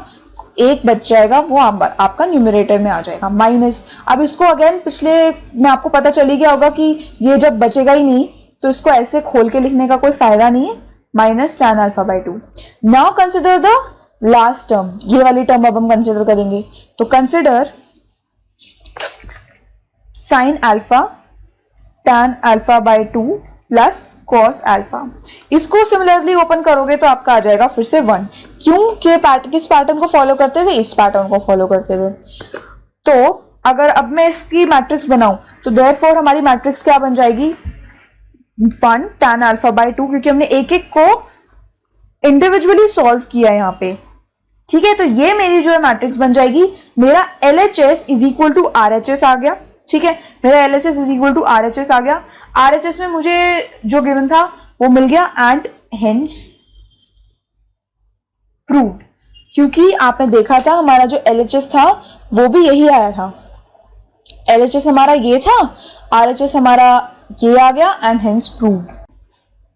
एक बच जाएगा, वो आपका न्यूमरेटर में आ जाएगा माइनस. अब इसको अगेन पिछले में आपको पता चली गया होगा कि ये जब बचेगा ही नहीं तो इसको ऐसे खोल के लिखने का कोई फायदा नहीं है. Minus tan alpha by 2. Now consider the last term, ये वाली टर्म अब हम कंसिडर करेंगे. तो consider sine alpha tan alpha by 2 plus cos alpha. इसको सिमिलरली ओपन करोगे तो आपका आ जाएगा फिर से 1. क्यों, किस पैटर्न को फॉलो करते हुए, इस पैटर्न को फॉलो करते हुए. तो अगर अब मैं इसकी मैट्रिक्स बनाऊं तो देयरफॉर हमारी मैट्रिक्स क्या बन जाएगी, 1 tan अल्फा बाय 2, क्योंकि हमने एक एक को इंडिविजुअली सॉल्व किया यहाँ पे, ठीक है. तो ये मेरी जो है मैट्रिक्स बन जाएगी, मेरा LHS is equal to RHS आ गया, ठीक है. मेरा LHS is equal to RHS आ गया. RHS में मुझे जो गिवन था वो मिल गया एंड हेंस प्रूव्ड, क्योंकि आपने देखा था हमारा जो LHS था वो भी यही आया था. LHS हमारा ये था, RHS हमारा ये आ गया and hence proved.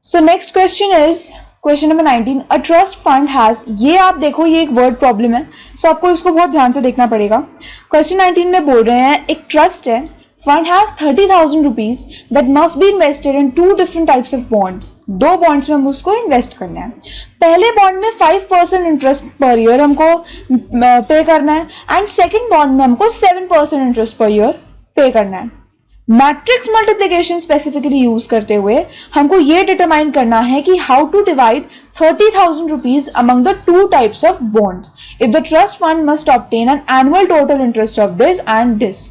So next question is question number 19. A trust fund has, ये आप देखो ये एक वर्ड प्रॉब्लम है, सो आपको इसको बहुत ध्यान से देखना पड़ेगा. क्वेश्चन 19 में बोल रहे हैं एक ट्रस्ट है, fund has 30,000 rupees that must be invested in 2 different types of bonds. दो बॉन्ड्स में हम उसको इन्वेस्ट करना है। पहले बॉन्ड में 5% इंटरेस्ट पर ईयर हमको पे करना है एंड सेकेंड बॉन्ड में हमको 7% इंटरेस्ट पर ईयर पे करना है। मैट्रिक्स मल्टीप्लिकेशन स्पेसिफिकली यूज करते हुए हमको ये डिटरमाइन करना है कि how to divide 30,000 rupees among the two types of bonds if the trust fund must obtain an annual total interest of this and this.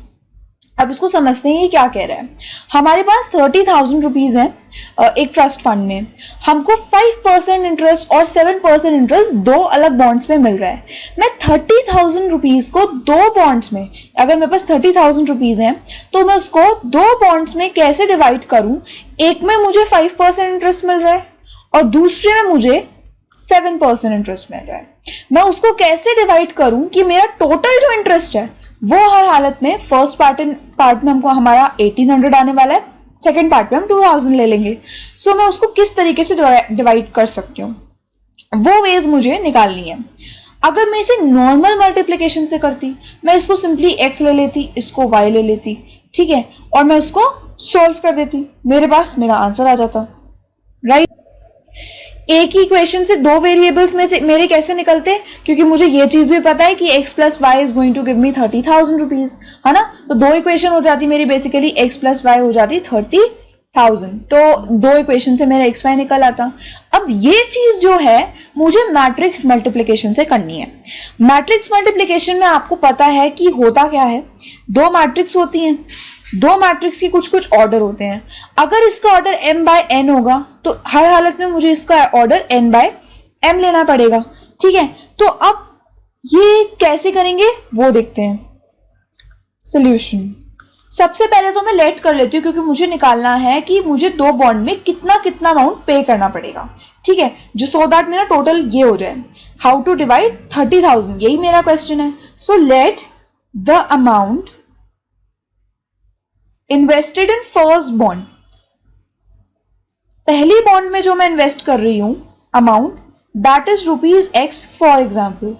अब इसको समझते हैं ये क्या कह रहा है। हमारे पास 30,000 रुपीज है एक ट्रस्ट फंड में, हमको 5% इंटरेस्ट और 7% इंटरेस्ट दो अलग बॉन्ड्स में मिल रहा है। मैं 30,000 रुपीज को दो बॉन्ड्स में, अगर मेरे पास 30,000 रुपीज है तो मैं उसको दो बॉन्ड्स में कैसे डिवाइड करूं। एक में मुझे 5% इंटरेस्ट मिल रहा है और दूसरे में मुझे 7% इंटरेस्ट मिल रहा है। मैं उसको कैसे डिवाइड करूं कि मेरा टोटल जो इंटरेस्ट है वो हर हालत में फर्स्ट पार्ट में हमको हमारा 1800 आने वाला है, सेकेंड पार्ट में हम 2000 ले लेंगे। सो मैं उसको किस तरीके से डिवाइड कर सकती हूँ, वो वेज मुझे निकालनी है। अगर मैं इसे नॉर्मल मल्टीप्लिकेशन से करती, मैं इसको सिंपली x ले लेती, इसको y ले लेती, ठीक है, और मैं उसको सोल्व कर देती, मेरे पास मेरा आंसर आ जाता, राइट। एक ही इक्वेशन से दो वेरिएबल्स में से मेरे कैसे निकलते, क्योंकि मुझे ये चीज भी पता है कि x plus y is going to give me 30,000 rupees, है ना। तो दो इक्वेशन हो जाती मेरी, बेसिकली x प्लस वाई हो जाती 30,000, तो दो इक्वेशन से मेरा एक्स वाई निकल आता। अब ये चीज जो है मुझे मैट्रिक्स मल्टीप्लिकेशन से करनी है। मैट्रिक्स मल्टीप्लिकेशन में आपको पता है कि होता क्या है, दो मैट्रिक्स होती हैं, दो मैट्रिक्स के कुछ कुछ ऑर्डर होते हैं। अगर इसका ऑर्डर m बाय n होगा तो हर हालत में मुझे इसका ऑर्डर n बाय m लेना पड़ेगा, ठीक है। तो अब ये कैसे करेंगे वो देखते हैं। सॉल्यूशन, सबसे पहले तो मैं लेट कर लेती हूँ क्योंकि मुझे निकालना है कि मुझे दो बॉन्ड में कितना कितना अमाउंट पे करना पड़ेगा, ठीक है, जो सो दैट मेरा टोटल ये हो जाए। हाउ टू डिवाइड 30,000, यही मेरा क्वेश्चन है। So let the amount invested in first bond, पहली बॉन्ड में जो मैं इन्वेस्ट कर रही हूं amount, that is ₹X for example.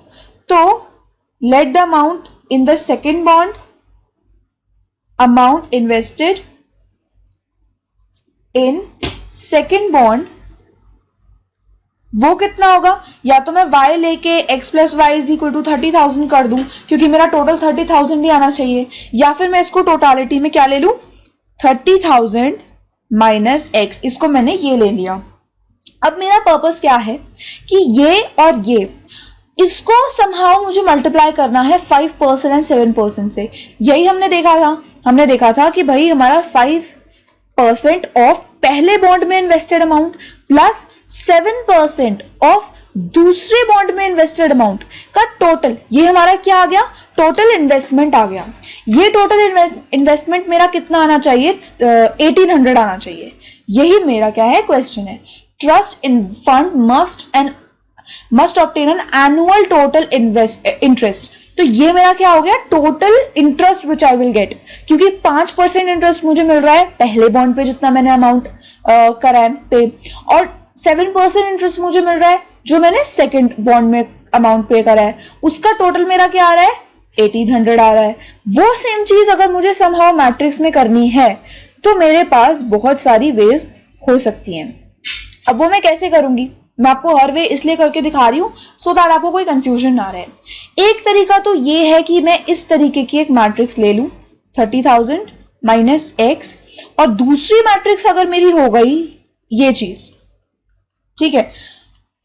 तो let the amount in the second bond, amount invested in second bond, वो कितना होगा। या तो मैं y लेके x plus y is equal to 30,000 कर दूं क्योंकि मेरा टोटल 30,000 ही आना चाहिए, या फिर मैं इसको टोटालिटी में क्या ले लूं, 30,000 माइनस x, इसको मैंने ये ले लिया। अब मेरा पर्पस क्या है कि ये और ये, इसको समहाउ मुझे मल्टीप्लाई करना है 5% एंड 7% से। यही हमने देखा था कि भाई हमारा 5% ऑफ पहले बॉन्ड में इन्वेस्टेड अमाउंट प्लस 7% ऑफ दूसरे बॉन्ड में इन्वेस्टेड अमाउंट का टोटल, ये हमारा क्या आ गया, टोटल इन्वेस्टमेंट आ गया। ये टोटल इन्वेस्टमेंट मेरा कितना आना चाहिए, 1800 आना चाहिए। यही मेरा क्या है क्वेश्चन है। Trust in fund must obtain an annual total interest. तो ये मेरा क्या हो गया, total interest which I will get, क्योंकि 5% इंटरेस्ट मुझे मिल रहा है पहले बॉन्ड पे जितना मैंने अमाउंट करा है पे, और 7% इंटरेस्ट मुझे मिल रहा है जो मैंने सेकंड बॉन्ड में अमाउंट पे करा है, उसका टोटल मेरा क्या आ रहा है, 1800 आ रहा है। वो सेम चीज अगर मुझे समहाउ मैट्रिक्स में करनी है तो मेरे पास बहुत सारी वेज हो सकती हैं। अब वो मैं कैसे करूंगी, मैं आपको हर वे इसलिए करके दिखा रही हूं सो दैट आपको कोई कंफ्यूजन ना रहे। एक तरीका तो ये है कि मैं इस तरीके की एक मैट्रिक्स ले लूं 30,000 माइनस x, और दूसरी मैट्रिक्स अगर मेरी हो गई ये चीज, ठीक है।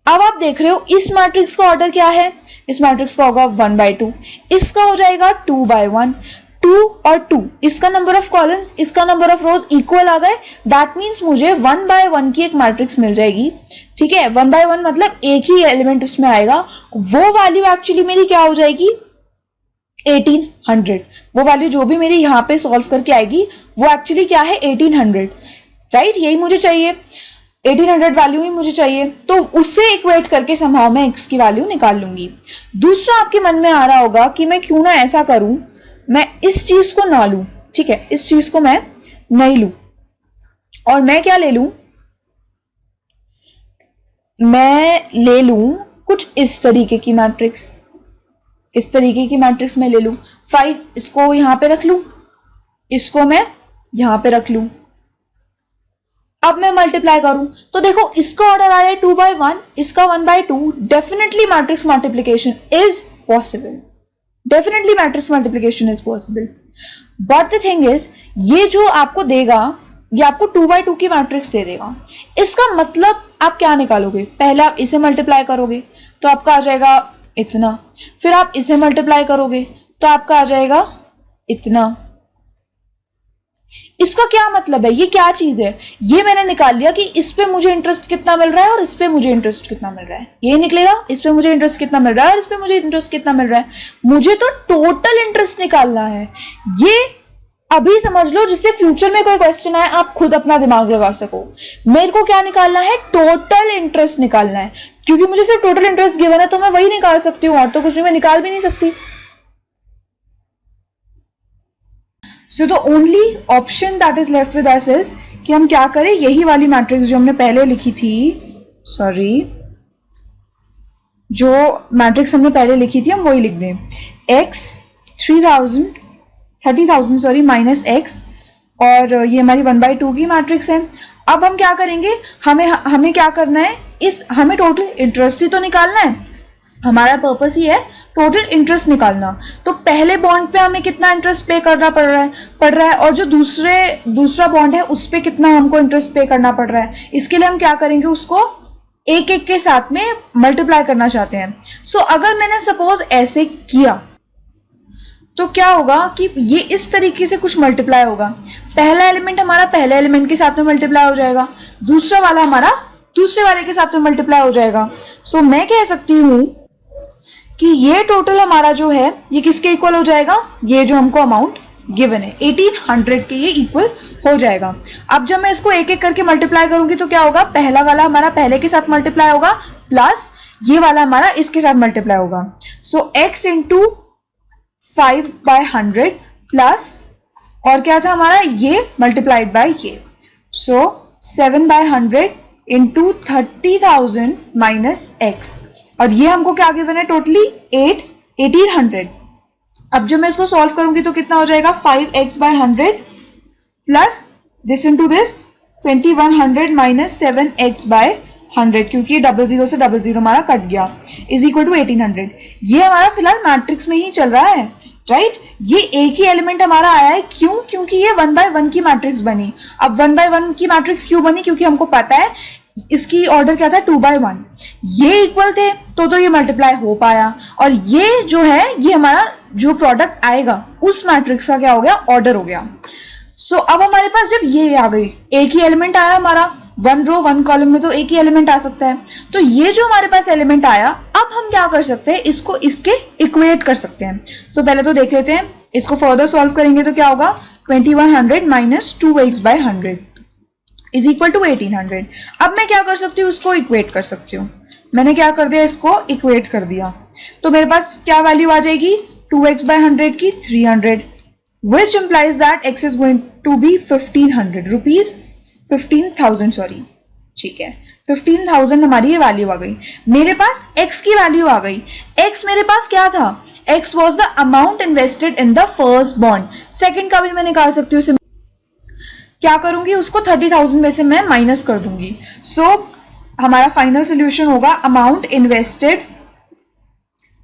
अब आप देख रहे हो इस मैट्रिक्स का ऑर्डर क्या है, इस मैट्रिक्स का होगा 1/2, इसका हो जाएगा 2/1, 2 और 2, इसका नंबर ऑफ कॉलम्स, इसका नंबर ऑफ रोज इक्वल आ गए। दैट मीन्स मुझे 1/1 की एक मैट्रिक्स मिल जाएगी, ठीक है। 1/1 मतलब एक ही एलिमेंट उसमें आएगा, वो वैल्यू एक्चुअली मेरी क्या हो जाएगी, 1800। वो वैल्यू जो भी मेरी यहाँ पे सॉल्व करके आएगी वो एक्चुअली क्या है, 1800, राइट। यही मुझे चाहिए, 1800 वैल्यू ही मुझे चाहिए, तो उससे इक्वेट करके समहाउ मैं x की वैल्यू निकाल लूंगी। दूसरा आपके मन में आ रहा होगा कि मैं क्यों ना ऐसा करूं, मैं इस चीज को ना लूं, ठीक है, इस चीज को मैं नहीं लूं, और मैं क्या ले लूं, मैं ले लूं कुछ इस तरीके की मैट्रिक्स, इस तरीके की मैट्रिक्स मैं ले लूं। 5 इसको यहां पे रख लूं, इसको मैं यहां पे रख लूं, अब मैं मल्टीप्लाई करूं तो देखो इसका ऑर्डर आ रहा है 2/1, इसका 1/2. Definitely matrix multiplication is possible. Definitely matrix multiplication is possible. But the thing is, ये जो आपको देगा, ये आपको 2/2 की मैट्रिक्स दे देगा. इसका मतलब आप क्या निकालोगे? पहले आप इसे मल्टीप्लाई करोगे तो आपका आ जाएगा इतना, फिर आप इसे मल्टीप्लाई करोगे तो आपका आ जाएगा इतना. इसका क्या मतलब है? ये क्या चीज है? ये मैंने निकाल लिया कि इस पे मुझे इंटरेस्ट कितना मिल रहा है और इस पे मुझे इंटरेस्ट कितना मिल रहा है. ये निकलेगा इस पे मुझे इंटरेस्ट कितना मिल रहा है और इस पे मुझे इंटरेस्ट कितना मिल रहा है. मुझे तो टोटल इंटरेस्ट निकालना है. ये अभी समझ लो, जिससे फ्यूचर में कोई क्वेश्चन आए आप खुद अपना दिमाग लगा सको. मेरे को क्या निकालना है? टोटल इंटरेस्ट निकालना है. क्योंकि मुझे सिर्फ टोटल इंटरेस्ट गिवन है तो मैं वही निकाल सकती हूँ, और तो कुछ भी मैं निकाल भी नहीं सकती. So the only option that is left with us is कि हम क्या करें, यही वाली मैट्रिक्स जो हमने पहले लिखी थी, जो मैट्रिक्स हमने पहले लिखी थी हम वही लिख दें. x 30,000 माइनस x, और ये हमारी 1/2 की मैट्रिक्स है. अब हम क्या करेंगे, हमें क्या करना है, हमें टोटल इंटरेस्ट ही तो निकालना है. हमारा पर्पस ही है टोटल इंटरेस्ट निकालना. तो पहले बॉन्ड पे हमें कितना इंटरेस्ट पे करना पड़ रहा है, और जो दूसरा बॉन्ड है उस पे कितना हमको इंटरेस्ट पे करना पड़ रहा है. इसके लिए हम क्या करेंगे, उसको एक एक के साथ में मल्टीप्लाई करना चाहते हैं. सो अगर मैंने सपोज ऐसे किया तो क्या होगा कि ये इस तरीके से कुछ मल्टीप्लाई होगा. पहला एलिमेंट हमारा पहले एलिमेंट के साथ में मल्टीप्लाई हो जाएगा, दूसरा वाला हमारा दूसरे वाले के साथ में मल्टीप्लाई हो जाएगा. सो मैं कह सकती हूं कि ये टोटल हमारा जो है ये किसके इक्वल हो जाएगा, ये जो हमको अमाउंट गिवन है 1800 के ये इक्वल हो जाएगा. अब जब मैं इसको एक एक करके मल्टीप्लाई करूंगी तो क्या होगा, पहला वाला हमारा पहले के साथ मल्टीप्लाई होगा प्लस ये वाला हमारा इसके साथ मल्टीप्लाई होगा. सो x इंटू 5/100 प्लस, और क्या था हमारा, ये मल्टीप्लाइड बाय ये. सो 7/100 इंटू 30,000 माइनस x, और ये हमको क्या गिवन है टोटली 1800. अब जब मैं इसको सॉल्व करूंगी तो कितना हो जाएगा, 5x/100 plus this into this 2100 minus 7x/100, क्योंकि 00 से 00 हमारा कट गया, इज इक्वल टू 1800. ये हमारा फिलहाल मैट्रिक्स में ही चल रहा है, राइट. ये एक ही एलिमेंट हमारा आया है, क्यों, क्योंकि ये 1/1 की मैट्रिक्स बनी. अब 1/1 की मैट्रिक्स क्यों बनी, क्योंकि हमको पता है इसकी ऑर्डर क्या था 2/1. ये इक्वल थे तो ये मल्टीप्लाई हो पाया, और ये जो है ये हमारा जो प्रोडक्ट आएगा उस मैट्रिक्स का क्या हो गया, ऑर्डर हो गया. सो अब हमारे पास जब ये आ गई, एक ही एलिमेंट आया हमारा, 1 रो 1 कॉलम में तो एक ही एलिमेंट आ सकता है. तो ये जो हमारे पास एलिमेंट आया, अब हम क्या कर सकते हैं, इसको इसके इक्वेट कर सकते हैं. तो पहले तो देख लेते हैं, इसको फर्दर सॉल्व करेंगे तो क्या होगा, 2100 minus 2x/100 is equal to 1800. अब मैं क्या कर सकती हूँ, इसको इक्वेट कर सकती हूँ. मैंने क्या कर दिया, इसको इक्वेट कर दिया. तो मेरे पास क्या वैल्यू आ जाएगी, 2x/100 की 300, which implies that x is going to be 1500 rupees, 15,000 sorry, ठीक है, 15,000 हमारी ये वैल्यू आ गई. मेरे पास x की वैल्यू आ गई. x मेरे पास क्या था, x was the amount invested in the first bond. Second का भी मैं निकाल सकती हूँ. क्या करूंगी, उसको 30,000 में से मैं माइनस कर दूंगी. सो हमारा फाइनल सोल्यूशन होगा, amount invested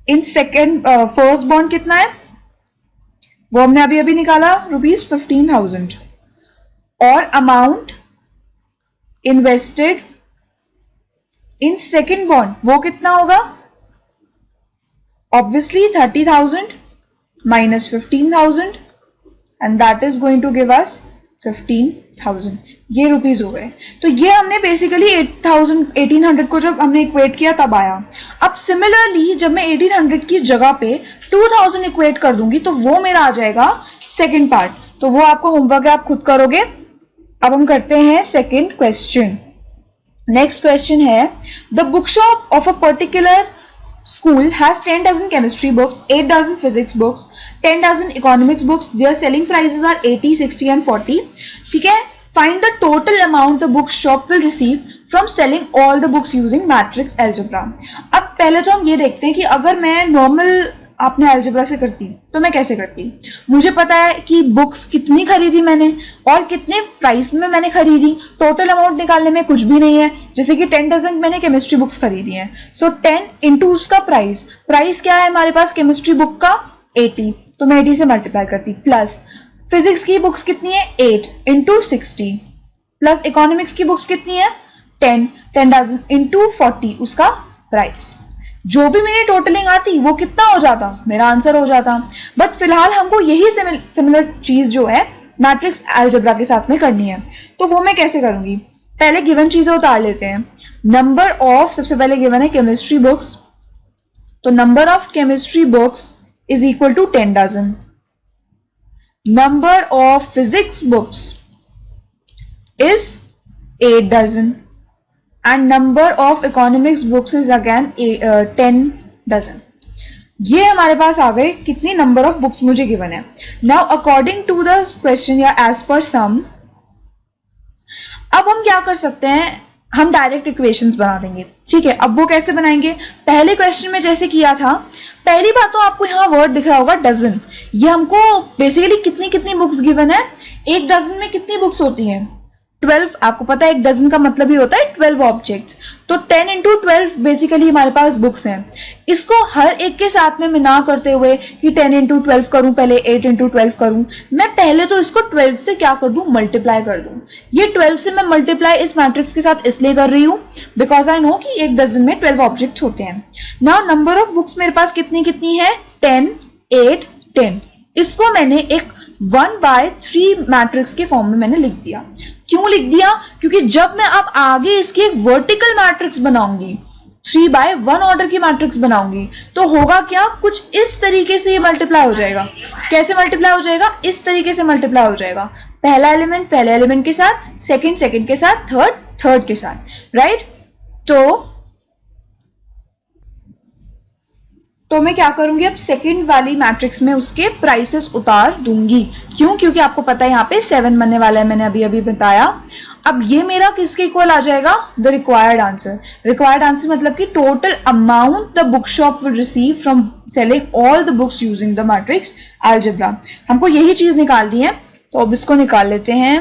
in second first bond कितना है, वो हमने अभी अभी निकाला, ₹15,000, और amount invested in second bond वो कितना होगा, obviously 30,000 minus 15,000, and that is going to give us 15,000. ये रुपीज हो गए. तो ये हमने बेसिकली 1800 को जब हमने इक्वेट किया तब आया. अब सिमिलरली जब मैं 1800 की जगह पे 2000 इक्वेट कर दूंगी तो वो मेरा आ जाएगा सेकंड पार्ट. तो वो आपको होमवर्क है, आप खुद करोगे. अब हम करते हैं सेकंड क्वेश्चन. नेक्स्ट क्वेश्चन है, the book shop of a particular school has 10 dozen chemistry books, 8 dozen physics books, 10 dozen economics books. Their selling prices are 80, 60 and 40. ठीक है, find the total amount the book shop will receive from selling all the books using matrix algebra. अब पहले तो हम ये देखते हैं कि अगर मैं नॉर्मल आपने अलजेब्रा से करती तो मैं कैसे करती? मुझे पता है कि बुक्स कितनी खरीदी मैंने और कितने प्राइस में मैंने खरीदी, टोटल अमाउंट निकालने में कुछ भी नहीं है। जैसे कि 10 डजन मैंने केमिस्ट्री बुक्स खरीदी हैं, सो 10 इंटू उसका प्राइस, प्राइस क्या है हमारे पास केमिस्ट्री बुक का 80, तो मैं 80 से मल्टीप्लाई करती, प्लस फिजिक्स की बुक्स कितनी है 8 इंटू 60, प्लस इकोनॉमिक्स की बुक्स कितनी है 10 डजन इंटू 40 उसका प्राइस। जो भी मेरी टोटलिंग आती वो कितना हो जाता, मेरा आंसर हो जाता। बट फिलहाल हमको यही सिमिलर चीज जो है मैट्रिक्स अलजेब्रा के साथ में करनी है, तो वो मैं कैसे करूंगी? पहले गिवन चीजें उतार लेते हैं। नंबर ऑफ, सबसे पहले गिवन है केमिस्ट्री बुक्स, तो number of chemistry books is equal to 10 dozen. Number of physics books is 8 dozen and number of economics books is again 10 dozen। ये हमारे पास आ गए कितनी नंबर ऑफ बुक्स मुझे गिवन है। Now according to the question या as per some, अब हम क्या कर सकते हैं, हम डायरेक्ट इक्वेशंस बना देंगे। ठीक है, अब वो कैसे बनाएंगे? पहले क्वेश्चन में जैसे किया था, पहली बात तो आपको यहाँ वर्ड दिख रहा होगा डजन, ये हमको बेसिकली कितनी कितनी बुक्स गिवन है, एक डजन में कितनी बुक्स होती हैं 12। आपको पता है एक डजन का मतलब ही होता है 12 ऑब्जेक्ट्स, तो 10 इंटू 12 बेसिकली हमारे पास बुक्स हैं। इसको हर एक के साथ में मैं ना करते हुए कि 10 इंटू 12 करूं, पहले 8 इंटू 12 करूं, मैं पहले तो इसको 12 से क्या कर दूं, मल्टीप्लाई कर दूं। ये 12 से मैं मल्टीप्लाई इस मैट्रिक्स के साथ इसलिए कर रही हूं बिकॉज आई नो कि एक डजन में 12 ऑब्जेक्ट होते हैं। नाउ नंबर ऑफ बुक्स मेरे पास कितनी कितनी है 10 8 10। इसको मैंने एक 1/3 मैट्रिक्स के फॉर्म में मैंने लिख दिया। क्यों लिख दिया? क्योंकि जब मैं अब आगे इसकी एक वर्टिकल मैट्रिक्स बनाऊंगी, 3/1 ऑर्डर की मैट्रिक्स बनाऊंगी, तो होगा क्या, कुछ इस तरीके से ये मल्टीप्लाई हो जाएगा। कैसे मल्टीप्लाई हो जाएगा? इस तरीके से मल्टीप्लाई हो जाएगा। पहला एलिमेंट पहले एलिमेंट के साथ, सेकंड के साथ, थर्ड के साथ, राइट। तो मैं क्या करूंगी, अब सेकंड वाली मैट्रिक्स में उसके प्राइसेस उतार दूंगी। क्यों? क्योंकि आपको पता है यहाँ पे 7 बनने वाला है, मैंने अभी अभी बताया। अब ये मेरा किसके इक्वल आ जाएगा, the required answer. Required answer मतलब कि total amount the book shop will receive from selling all the books using the matrix algebra. हमको यही चीज निकालनी है, तो अब इसको निकाल लेते हैं।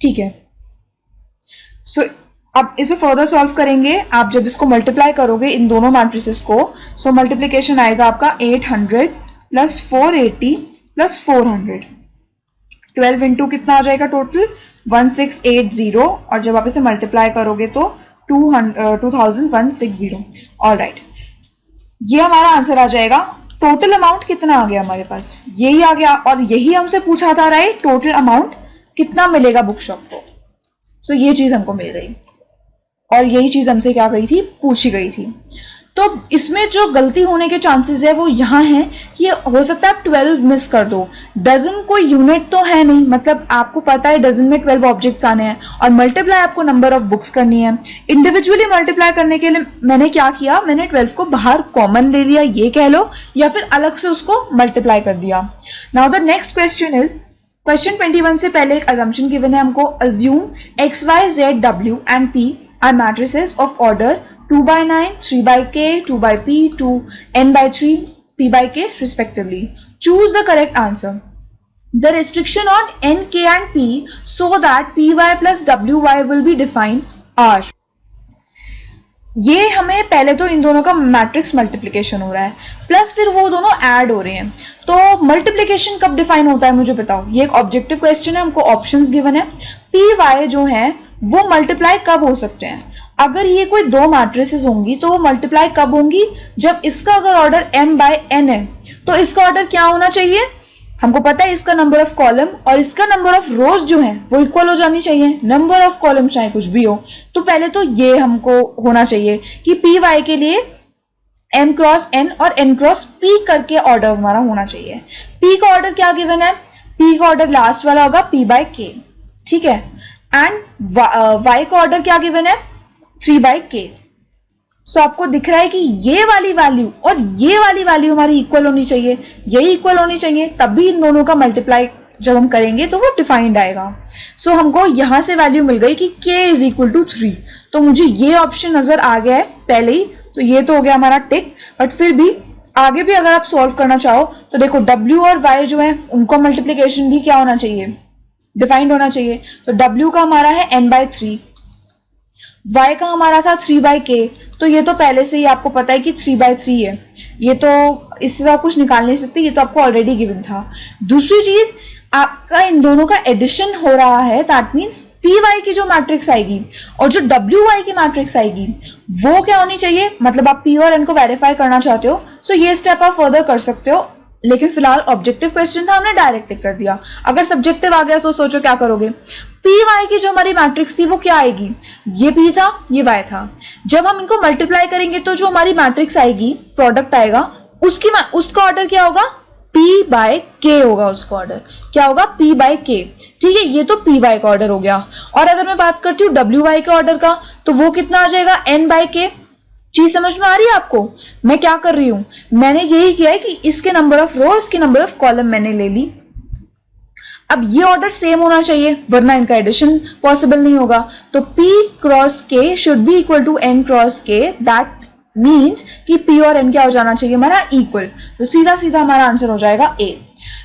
ठीक है, सो अब इसे फर्दर सॉल्व करेंगे। आप जब इसको मल्टीप्लाई करोगे इन दोनों मैट्रिसेस को, सो मल्टीप्लीकेशन आएगा आपका 800 प्लस 480 प्लस 400, 12 इंटू कितना आ जाएगा टोटल 1680, और जब आप इसे मल्टीप्लाई करोगे तो 2160। ऑलराइट, ये हमारा आंसर आ जाएगा। टोटल अमाउंट कितना आ गया हमारे पास, यही आ गया, और यही हमसे पूछा था, राइट, टोटल अमाउंट कितना मिलेगा बुक शॉप को। सो ये चीज हमको मिल गई, और यही चीज हमसे क्या गई थी, पूछी गई थी। तो इसमें जो गलती होने के चांसेस है वो यहाँ है कि हो सकता है आप 12 मिस कर दो। डजन कोई यूनिट तो है नहीं, मतलब आपको पता है डजन में 12 ऑब्जेक्ट्स आने हैं, और मल्टीप्लाई आपको नंबर ऑफ बुक्स करनी है। इंडिविजुअली मल्टीप्लाई करने के लिए मैंने क्या किया, मैंने 12 को बाहर कॉमन ले लिया, ये कह लो, या फिर अलग से उसको मल्टीप्लाई कर दिया। Now the next question is, question 21 से पहले एक assumption given है हमको, assume x, y, z, w and p are matrices of order 2/9, 3/k, 2/p, 2n/3, p/k respectively. Choose the correct answer. The restriction on n, k and p so that py plus wy will be defined are. ये हमें पहले तो इन दोनों का matrix multiplication हो रहा है, plus फिर वो दोनों ऐड हो रहे हैं। तो मल्टीप्लिकेशन कब डिफाइन होता है मुझे बताओ, ये एक ऑब्जेक्टिव क्वेश्चन है, हमको ऑप्शंस गिवन है। पी वाई जो है वो मल्टीप्लाई कब हो सकते हैं, अगर ये कोई दो मैट्रिसेस होंगी तो वो मल्टीप्लाई कब होंगी, जब इसका अगर ऑर्डर m/n है तो इसका ऑर्डर क्या होना चाहिए, हमको पता है इसका नंबर ऑफ कॉलम और इसका नंबर ऑफ रोज जो है वो इक्वल हो जानी चाहिए। नंबर ऑफ कॉलम चाहे कुछ भी हो, तो पहले तो ये हमको होना चाहिए कि पी वाई के लिए m क्रॉस n और n क्रॉस p करके ऑर्डर हमारा होना चाहिए। p का ऑर्डर क्या गिवन है, p का ऑर्डर लास्ट वाला होगा p/k, ठीक है, एंड y का ऑर्डर क्या गिवन है 3/k। सो आपको दिख रहा है कि ये वाली वैल्यू और ये वाली वैल्यू हमारी इक्वल होनी चाहिए, यही इक्वल होनी चाहिए, तभी इन दोनों का मल्टीप्लाई जब हम करेंगे तो वो डिफाइंड आएगा। सो हमको यहां से वैल्यू मिल गई कि k इज इक्वल टू 3, तो मुझे ये ऑप्शन नजर आ गया है पहले ही, तो ये तो हो गया हमारा टिक। बट फिर भी आगे भी अगर आप सॉल्व करना चाहो तो देखो W और Y जो है उनको मल्टीप्लीकेशन भी क्या होना चाहिए, डिफाइंड होना चाहिए। तो W का हमारा है n/3, Y का हमारा था 3/k, तो ये तो पहले से ही आपको पता है कि 3/3 है, ये तो इससे आप कुछ निकाल नहीं सकते, ये तो आपको ऑलरेडी गिवन था। दूसरी चीज, आपका इन दोनों का एडिशन हो रहा है, दैट मीन्स PY की जो मैट्रिक्स आएगी और जो WY की मैट्रिक्स आएगी वो क्या होनी चाहिए, मतलब आप P और N को वेरीफाई करना चाहते हो, सो ये स्टेप आप फर्दर कर सकते हो, लेकिन फिलहाल ऑब्जेक्टिव क्वेश्चन था, हमने डायरेक्ट टिक कर दिया। अगर सब्जेक्टिव आ गया तो सोचो क्या करोगे। PY की जो हमारी मैट्रिक्स थी वो क्या आएगी, ये P था, ये Y था। जब हम इनको मल्टीप्लाई करेंगे तो जो हमारी मैट्रिक्स आएगी, प्रोडक्ट आएगा, उसका ऑर्डर क्या होगा, P/K होगा, उसका ऑर्डर क्या होगा, P/K। ठीक है, ये तो PY का ऑर्डर हो गया। और अगर मैं बात करती हूँ WY के ऑर्डर का, तो वो कितना आ जाएगा, N/K। चीज समझ में आ रही है आपको, मैं क्या कर रही हूं, मैंने यही किया है कि इसके नंबर ऑफ रो, इसके नंबर ऑफ कॉलम मैंने ले ली। अब ये ऑर्डर सेम होना चाहिए वरना इनका एडिशन पॉसिबल नहीं होगा। तो P cross K should be equal to N cross K, that means कि P और N क्या हो जाना चाहिए हमारा, इक्वल। तो सीधा सीधा हमारा आंसर हो जाएगा A।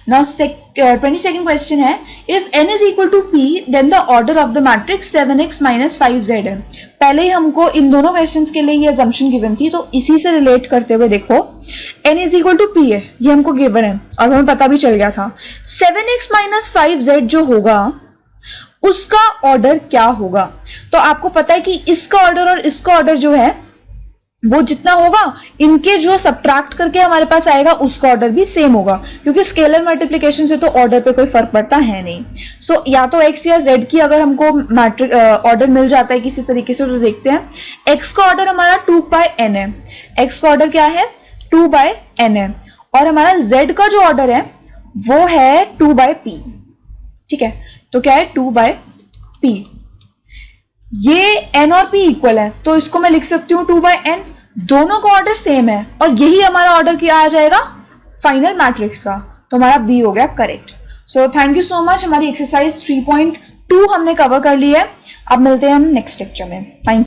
नाउ 22nd क्वेश्चन है, if N is equal to P then the order of the matrix 7x minus 5z है। पहले ही हमको इन दोनों क्वेश्चंस के लिए ये असम्पशन गिवन थी, तो इसी से रिलेट करते हुए देखो, N is equal to P है, ये हमको गिवन है और हमें पता भी चल गया था। 7x माइनस 5z जो होगा उसका ऑर्डर क्या होगा, तो आपको पता है कि इसका ऑर्डर और इसका ऑर्डर जो है वो जितना होगा, इनके जो सब्ट्रैक्ट करके हमारे पास आएगा उसका ऑर्डर भी सेम होगा, क्योंकि स्केलर मल्टीप्लिकेशन से तो ऑर्डर पे कोई फर्क पड़ता है नहीं। सो या तो x या z की अगर हमको मैट्रिक ऑर्डर मिल जाता है किसी तरीके से, तो देखते हैं। x का ऑर्डर हमारा 2/n है, x का ऑर्डर क्या है, 2/n है, और हमारा z का जो ऑर्डर है वो है 2/p। ठीक है, तो क्या है, 2/p। ये n और p इक्वल है, तो इसको मैं लिख सकती हूँ 2/n, दोनों का ऑर्डर सेम है, और यही हमारा ऑर्डर क्या आ जाएगा फाइनल मैट्रिक्स का, तो हमारा B हो गया correct. So thank you so much, हमारी एक्सरसाइज 3.2 हमने कवर कर ली है। अब मिलते हैं हम नेक्स्ट लेक्चर में। Thank you.